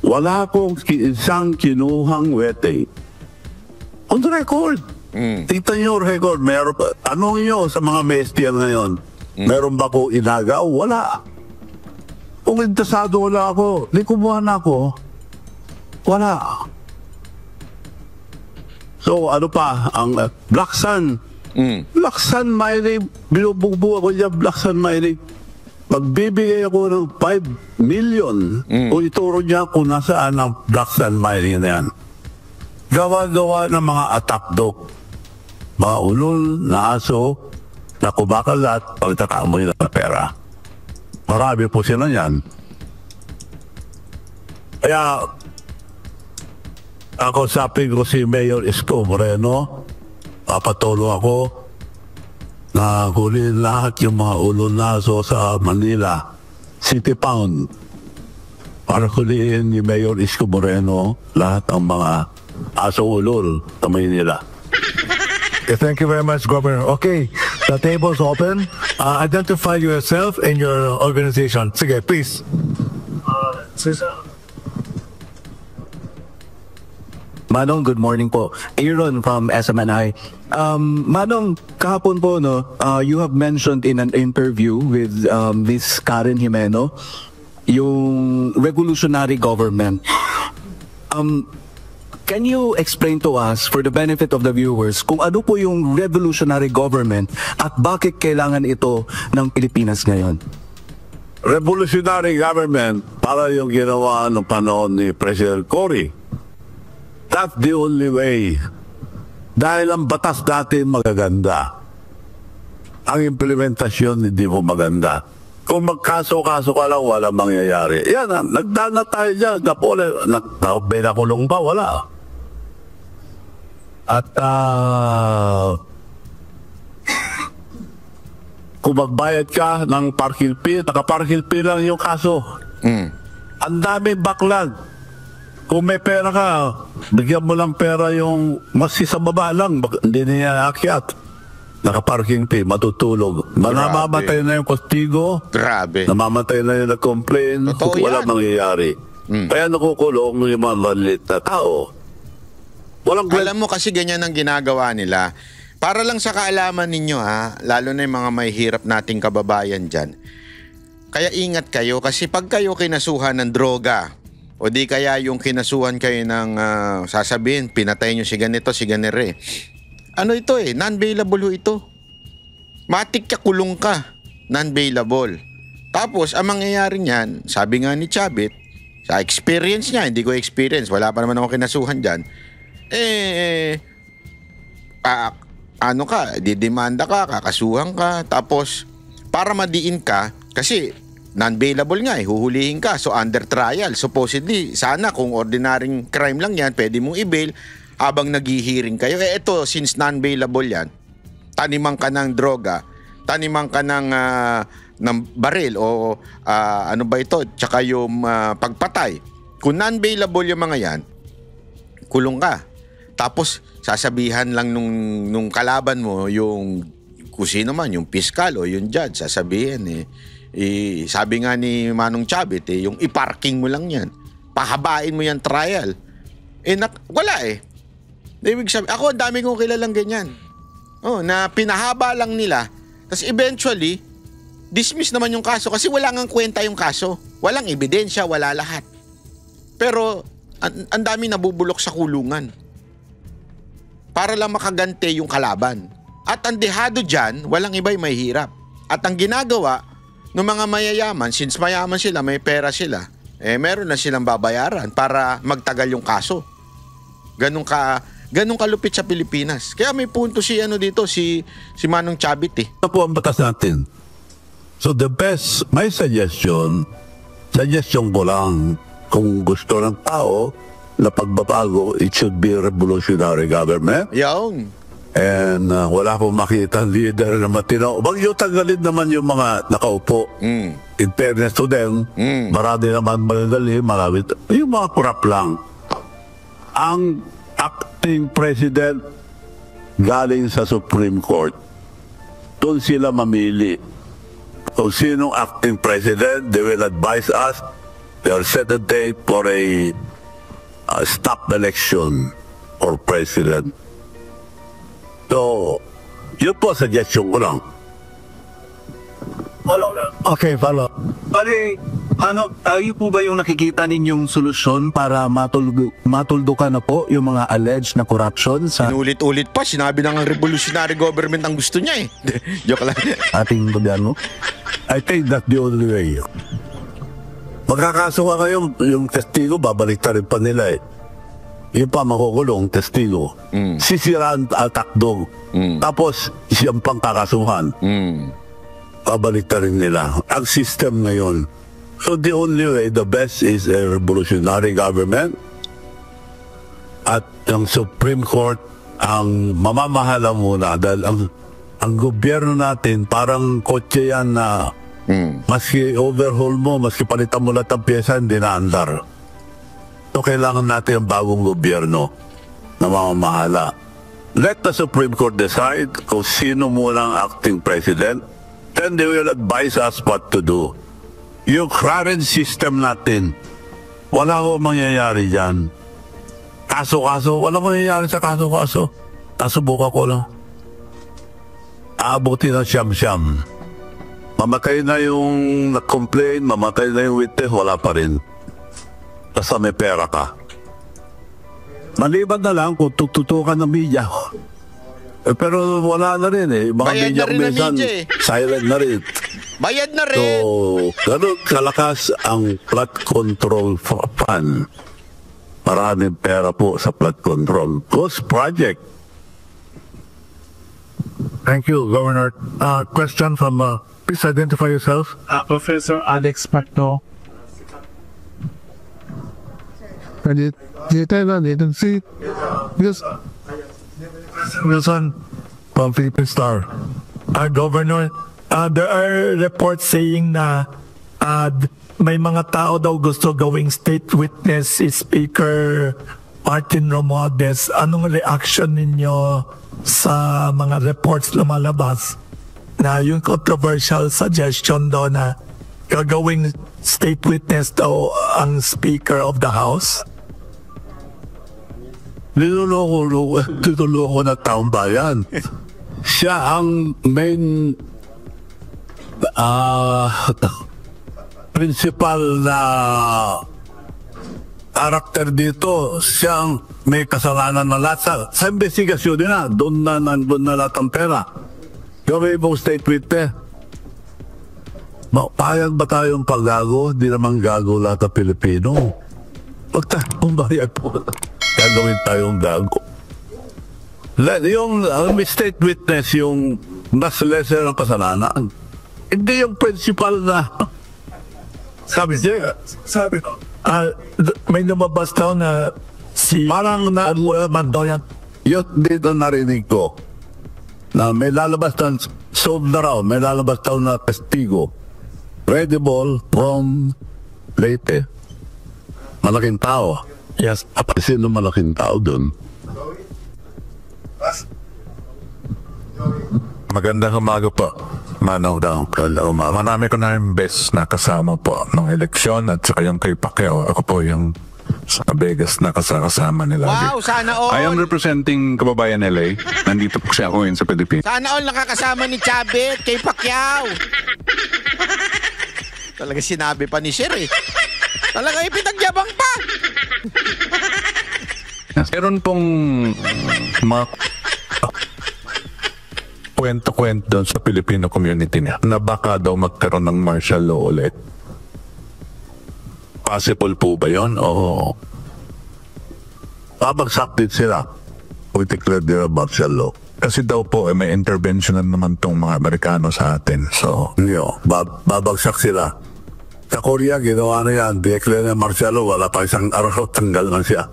Wala akong isang kinuhang weteng. On the record. Tignan nyo record. Meron pa. Anong nyo sa mga mestiyan ngayon? Meron ba ko inagaw? Wala. Kung interesado wala ako, di kumuha na ako. Wala. So, ano pa? Ang Black Sun. Black Sun Mining, binubugbo ako niya, Black Sun Mining. Magbibigay ako ng 5 million o ituro niya kung nasaan ang Black Sun Mining na yan. Gawa-gawa ng mga attack dog. Mga ulol na aso na kumakalat pag nakaamoy na pera. Marami po sila yan. Kaya, ako sabi ko si Mayor Isko Moreno, papatulong ako na kunin lahat yung mga ulol na aso sa Manila, City Pound, para kunin ni Mayor Isko Moreno lahat ng mga aso ulol sa Manila. Okay, thank you very much, Governor. Okay, the table's open. Identify yourself and your organization. Sige, please. Manong, good morning po. Aaron from SMNI. Manong, kahapon po, no, you have mentioned in an interview with Miss Karen Jimeno, yung revolutionary government. Can you explain to us, for the benefit of the viewers, kung ano po yung revolutionary government at bakit kailangan ito ng Pilipinas ngayon? Revolutionary government, para yung ginawa ng panahon ni President Cory. That's the only way. Dahil ang batas natin magaganda. Ang implementasyon hindi mo maganda. Kung magkaso-kaso ka lang, walang mangyayari. Yan, nagdana tayo dyan. Nakulong pa, wala. At kung magbayad ka ng parking fee, naka-parking fee lang yung kaso. Ang daming backlog. Kung may pera ka, bigyan mo lang pera yung masi sa baba lang, hindi niya akyat. Naka-parking fee, matutulog. Namamatay na yung postigo. Grabe. Namamatay na yung nag-complain. Wala mangyayari. Kaya nakukulong yung mga maliit na tao. Alam mo kasi ganyan ang ginagawa nila. Para lang sa kaalaman ninyo ha, lalo na yung mga may hirap nating kababayan dyan. Kaya ingat kayo kasi pag kayo kinasuhan ng droga o di kaya yung kinasuhan kayo ng sasabihin, pinatay nyo si ganito, si ganere. Ano ito non-bailable ho ito. Matik ka, kulong ka. Non-bailable. Tapos, ang mangyayari niyan, sabi nga ni Chavit, sa experience niya, hindi ko experience, wala pa naman ako kinasuhan dyan, ano ka, didemanda ka, kakasuhan ka, tapos para madiin ka, kasi non-bailable nga huhulihin ka, so under trial, supposedly, sana kung ordinaryong crime lang yan, pwede mong i-bail habang naghihiring kayo. Ito, since non-bailable yan, taniman ka ng droga, taniman ka ng baril o ano ba ito, tsaka yung pagpatay. Kung non-bailable yung mga yan, kulong ka. Tapos, sasabihan lang nung kalaban mo, yung kung sino man, yung piskal o yung judge, sasabihin sabi nga ni Manong Chavit, yung iparking mo lang yan. Pahabain mo yan trial. Wala Ibig sabihin, ako ang dami kong kilalang ganyan. Na pinahaba lang nila, tapos eventually, dismiss naman yung kaso kasi wala ngang kwenta yung kaso. Walang ebidensya, wala lahat. Pero, ang dami nabubulok sa kulungan para lang makagante yung kalaban. At ang dehado dyan, walang iba'y may hirap. At ang ginagawa ng mga mayayaman, since mayaman sila, may pera sila, meron na silang babayaran para magtagal yung kaso. Ganun kalupit sa Pilipinas. Kaya may punto si Manong Chavit Ito po ang batas natin. So the best, my suggestion ko lang, kung gusto ng tao na pagbabago, it should be a revolutionary government. Yaon. And wala pong makita leader na matino. Wag yung tanggalin naman yung mga nakaupo. In fairness to them, marami naman magagali, marami. Yung mga kurap lang. Ang acting president galing sa Supreme Court. Doon sila mamili. Kung sinong acting president, they will advise us. They will set a date for a stop election for president. So, yun po suggestion ko lang. Okay, follow. Bali, yun po ba yung nakikita ninyong solusyon para matuldukan na po yung mga alleged na corruption sa Inulit-ulit pa, sinabi na ng revolutionary government ang gusto niya Joke lang. ating gobyerno? I think that's the only way. Magkakaso ka ngayon, yung testigo, babalik rin pa nila Yung pa makukulong, testigo. Sisiraan at takdong. Tapos, siyang pang kakasuhan. Babalik rin nila. Ang system ngayon. So the only way, the best is a revolutionary government. At ang Supreme Court, ang mamamahala muna. Dahil ang gobyerno natin, parang kotse yan na maski overhaul mo, maski palitan mo lahat ng pyesa, hindi naandar. So kailangan natin ang bagong gobyerno na mamamahala. Let the Supreme Court decide kung sino muna ang acting president, then they will advise us what to do. Yung current system natin, wala ko mangyayari dyan. kaso-kaso. Walang mangyayari sa kaso-kaso. Nasubukan ko lang. Aabuti ng siyam-siyam. Mamatay na yung nag-complain, mamatay na yung witness, wala pa rin. Basta may pera ka. Maliban na lang kung tututukan ng media. Pero wala na rin eh. Mga Bayad media na rin ang minsan, media eh. silent na rin. Bayad na So, rin. ganun kalakas ang flood control fund. Maraming pera po sa flood control. Ghost project. Thank you, Governor. Question from, please identify yourself. Professor Alex Pacto. Can you tell us, you can see, yes, Wilson from Philippine Star. Governor, there are reports saying na may mga tao daw gusto gawing state witness si Speaker Martin Romualdez. Anong reaction ninyo sa mga reports lumalabas na yung controversial suggestion daw na gagawing state witness daw ang Speaker of the House? Niloloko na taong bayan. Siya ang main principal na karakter dito. Siyang may kasalanan na lahat. Sa investigasyon din na, doon na lahat ang pera. Gawin mong state witness. Payag ba tayong paggago? Di naman gago lahat ng Pilipino. Huwag tayong bayag po. Gagawin tayong gago. Yung state witness, yung mas lesser ang kasalanan. Hindi yung principal na. Sabi may lumabas daw na si parang na Mandoyan. Yun dito narinig ko na may lalabas na solve na raw, may lalabas daw na testigo credible from Leyte. Malaking tao. Yes. Sino malaking tao dun? Magandang umaga po. Manaw daw. Marami ko na yung best na kasama po ng eleksyon at saka yung kay Pacquiao. Ako po yung sa Vegas na kasama nila. Wow, sana all. I am representing Kababayan LA. Nandito po siya ako ngayon sa Pilipinas. Sana all nakakasama ni Chavez kay Pacquiao. Talaga sinabi pa ni Sir eh. Talaga ipinagyabang pa. Meron pong mga kwento-kwento doon sa Filipino community niya na baka daw magkaroon ng martial law ulit. Possible po ba yun? Oo. Babagsak din sila. We declare their martial law. Kasi daw po may intervention na naman tong mga Amerikano sa atin. So, babagsak sila. Sa Korea, ginawa na yan. Declare na martial law. Wala pa isang araw, tanggal na siya.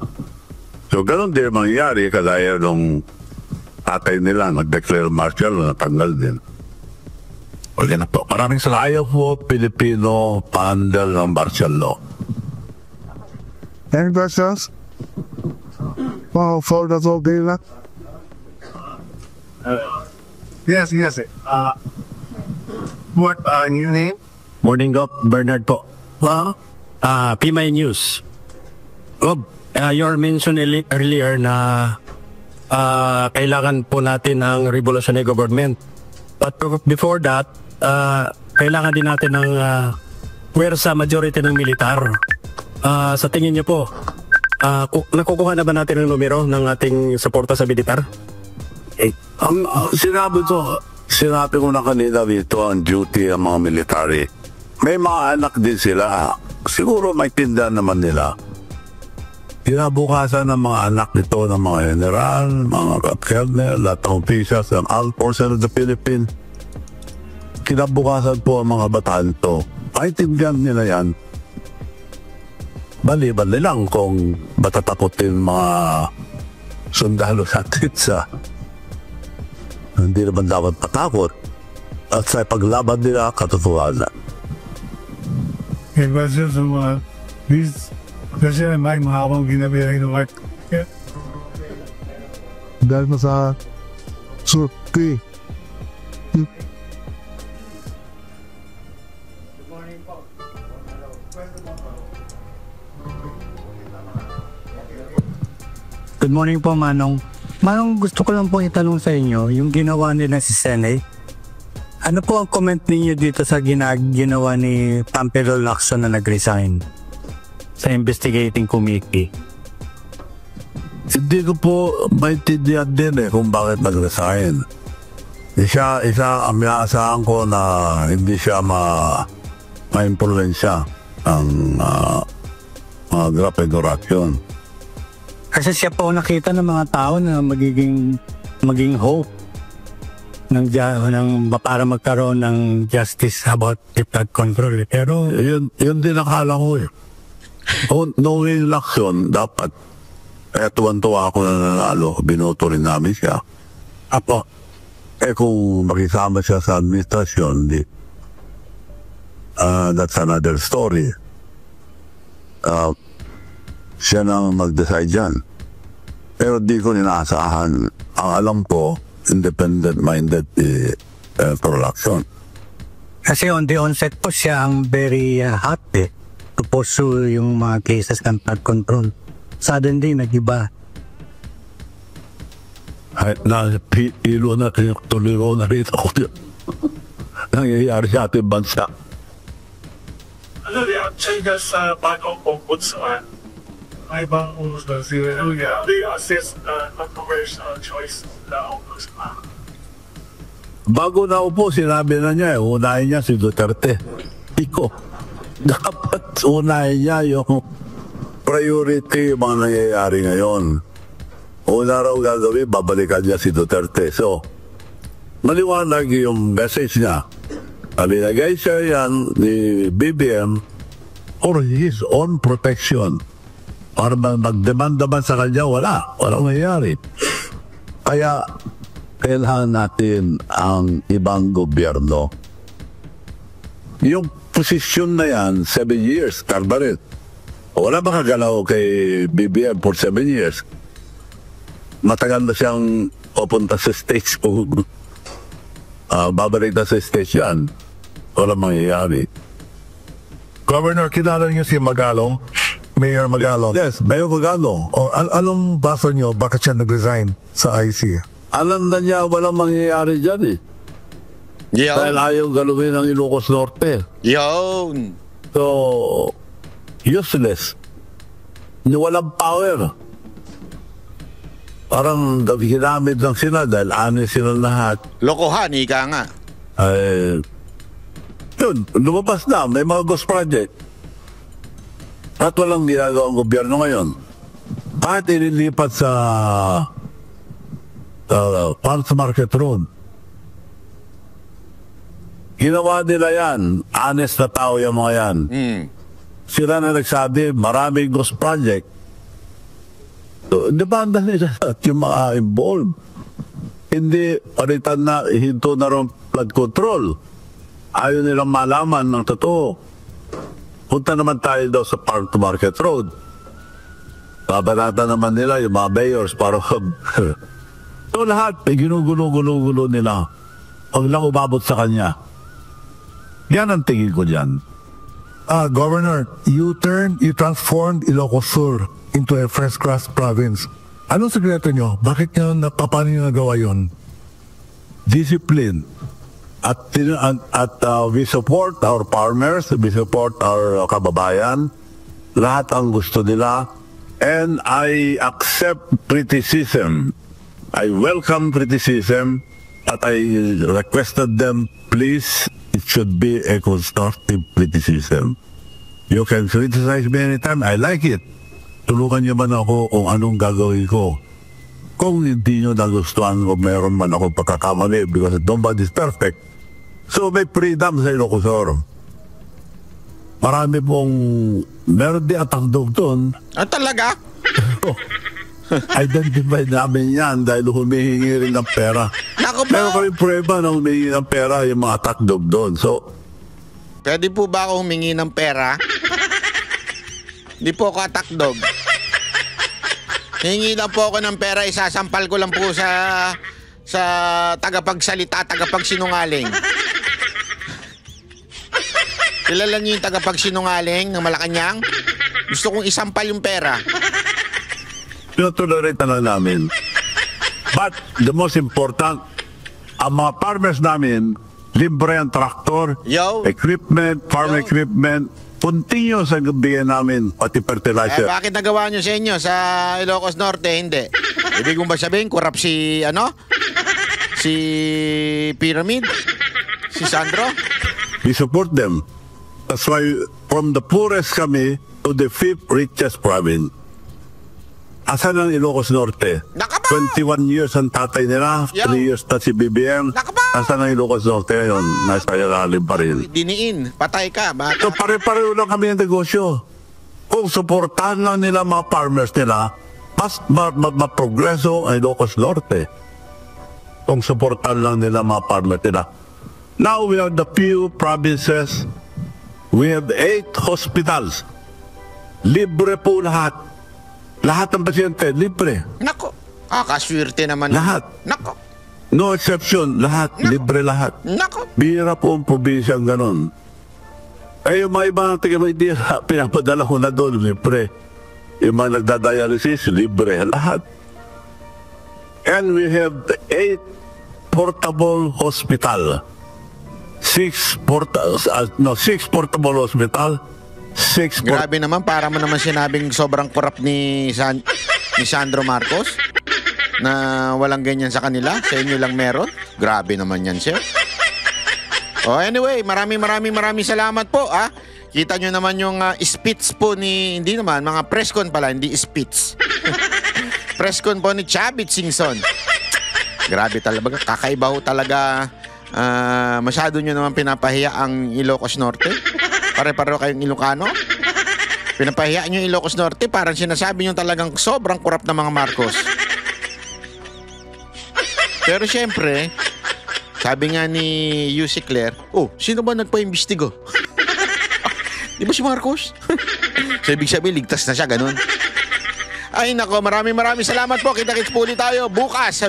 So, ganun din mangyayari kadaya nung tatay nila nag-declare martial law, natanggal din. Wala na po. Maraming salamat. Ayaw po Pilipino pa-handle ng martial law. Any questions? For the whole day, yes. What new name? Morning, Gop. Bernard po. PMI News. Gop, you mentioned earlier na kailangan po natin ng revolutionary government. But before that, kailangan din natin ng puwersa majority ng militar. Sa tingin niyo po, nakukuha na ba natin ang numero ng ating suporta sa militar? Sinabi ko na kanina dito ang duty ng mga military. May mga anak din sila. Siguro may tindahan naman nila. Kinabukasan ng mga anak nito ng mga general, mga colonel, lahat ng officials ng Armed Forces of the Philippines. Kinabukasan po ang mga bataan to. Maintindihan nila yan. Baliban nilang kung matatakotin mga sundalo natin sa hindi naman dapat patakot at sa paglaban nila katotohanan. Questions from these kasi may mahabang ginabilang ng work. Dahil mo sa surti. Good morning po, Manong. Manong, gusto ko lang po itanong sa inyo, yung ginawa nila si Senate, ano po ang comment ninyo dito sa ginawa ni Pampero Lacson na nag-resign sa investigating committee? Hindi ko po maintindihan din kung bakit nag-resign. Isa ang inaasahan ko na hindi siya ma-impluensya ang mga graft corruption. Kasi siya po nakita ng mga tao na maging hope ng para magkaroon ng justice about the flood control. Pero yun din akala ko eh. Knowing election, dapat tuwan-tuwa ako na nanalo, binoto rin namin siya. Apo. Kung makisama siya sa administrasyon, that's another story. Siya nang mag-decide dyan. Pero di ko ninaasahan. Ang alam ko, independent-minded production. Kasi on the onset po siya ang very hot to pursue yung mga cases ng flood control. Suddenly, nag-iba. Ilo na, tuliro na rin ako. Nangyayari sa ating bansa. Ano yung changes sa bagong ombudsman? May bang ombudsman si Reluya? They assist the controversial choice of the ombudsman. Bago na upo, sinabi na niya, unahin niya si Duterte. Iko, dapat unahin niya yung priority yung mga nangyayari ngayon. Una raw gagawin, babalikan niya si Duterte. So, maliwanag yung message niya. Alinagay siya yan ni BBM for his own protection. Para mag-demand naman sa kanya, walang nangyayari. Kaya, kailangan natin ang ibang gobyerno. Yung posisyon na yan, 7 years, karbarit. Wala makagalaw kay BBM for 7 years. Matagal na siyang pupunta sa stage o babalik na sa stage yan. Wala mangyayari. Governor, kilala niyo si Magalong? Mayor Magalong? Yes, Mayor Magalong. Anong basa niyo? Bakit siya nag-resign sa IC? Alam na niya walang mangyayari dyan Dahil ayaw galawin ng Ilocos Norte. Yun. So, useless. Walang power. Parang ginamit lang sila dahil honest sila lahat. Lokohan, ika nga. Yun, lumabas na. May mga ghost project. At walang ginagawa ang gobyerno ngayon. Kahit inilipat sa Farmers Market Road. Ginawa nila yan. Honest na tao yung mga yan. Sila na nagsabi, maraming ghost project. So, debanda nila at yung mga involved. Hindi palitan na, hinto na rin flood control. Ayaw nilang malaman ng totoo. Punta naman tayo daw sa Farm to Market Road. Babanata naman nila yung mga mayors para so lahat, ginugulo-gulo nila. Huwag lang umabot sa kanya. Yan ang tingin ko dyan. Governor, you transformed Ilocos Sur into a first-class province. Anong sekreto nyo? Bakit paano nyo nagawa yun? Discipline. At we support our farmers, we support our kababayan. Lahat ang gusto nila. And I accept criticism. I welcome criticism. At I requested them, please, it should be a constructive criticism. You can criticize me anytime. I like it. Tulungan niyo man ako kung anong gagawin ko. Kung hindi niyo nagustuhan o meron man ako pagkakamali because nobody's perfect. So may freedom sa Ilocos Sur. Marami pong meron di atangdog doon. Talaga? Identify namin yan dahil humihingi rin ng pera. Meron kami prueba na humihingi ng pera yung mga atakdog doon. So, pwede po ba ako humingi ng pera? Hindi po ako atakdog. Hingi lang po ako ng pera, isasampal ko lang po sa tagapagsalita, tagapagsinungaling. Kilala niyo yung tagapagsinungaling ng Malacanang? Gusto kong isampal yung pera. Pinotolerate na lang namin. But the most important, ang mga farmers namin, libre ang traktor, equipment, farm equipment, continuous ang bigyan namin, pati fertilizer. Bakit nagawa nyo sa inyo sa Ilocos Norte? Hindi. Ibig kong ba sabihin, corrupt si, si Pyramid? Si Sandro? We support them. That's why from the poorest kami to the 5th richest province. Asan ang Ilocos Norte? 21 years ang tatay nila, 3 years na si BBM. Asan ang Ilocos Norte ngayon? Nasa ilalim pa rin. Diniin, patay ka. So pare-pareho lang kami ng negosyo. Kung suportahan lang nila mga farmers nila, mas ma-progreso ang Ilocos Norte. Kung suportahan lang nila mga farmers nila. Now we have the few provinces. We have 8 hospitals. Libre po lahat. Lahat ng pasyente, libre. Nako. Kaswerte naman. Lahat. Nako. No exception. Lahat. Nako. Libre lahat. Nako. Bira po ang probinsyang ganon. Eh, yung mga ibang taga-Maynila, pinapadala ko na doon, libre. Yung mga nagdadialysis, libre. Lahat. And we have 8 portable hospital. 6 portable hospital. Grabe naman, para mo naman sinabing sobrang corrupt ni Sandro Marcos na walang ganyan sa kanila, sa inyo lang meron. Grabe naman yan, sir. Anyway, maraming salamat po. Kita nyo naman yung speech po ni, hindi naman, mga press con pala, hindi speech. Press con po ni Chavit Singson. Grabe talaga, kakaiba ho talaga. Masyado nyo naman pinapahiya ang Ilocos Norte. Pare-pareho kayong Ilocano. Pinapahiya nyo yung Ilocos Norte, parang sinasabi nyo talagang sobrang corrupt na mga Marcos. Pero syempre, sabi nga ni Yussi Claire, sino ba nagpa-imbestigo? Di ba si Marcos? So ibig sabihin, ligtas na siya, ganun. Ay nako, maraming salamat po. Kita-kits po ulit tayo bukas.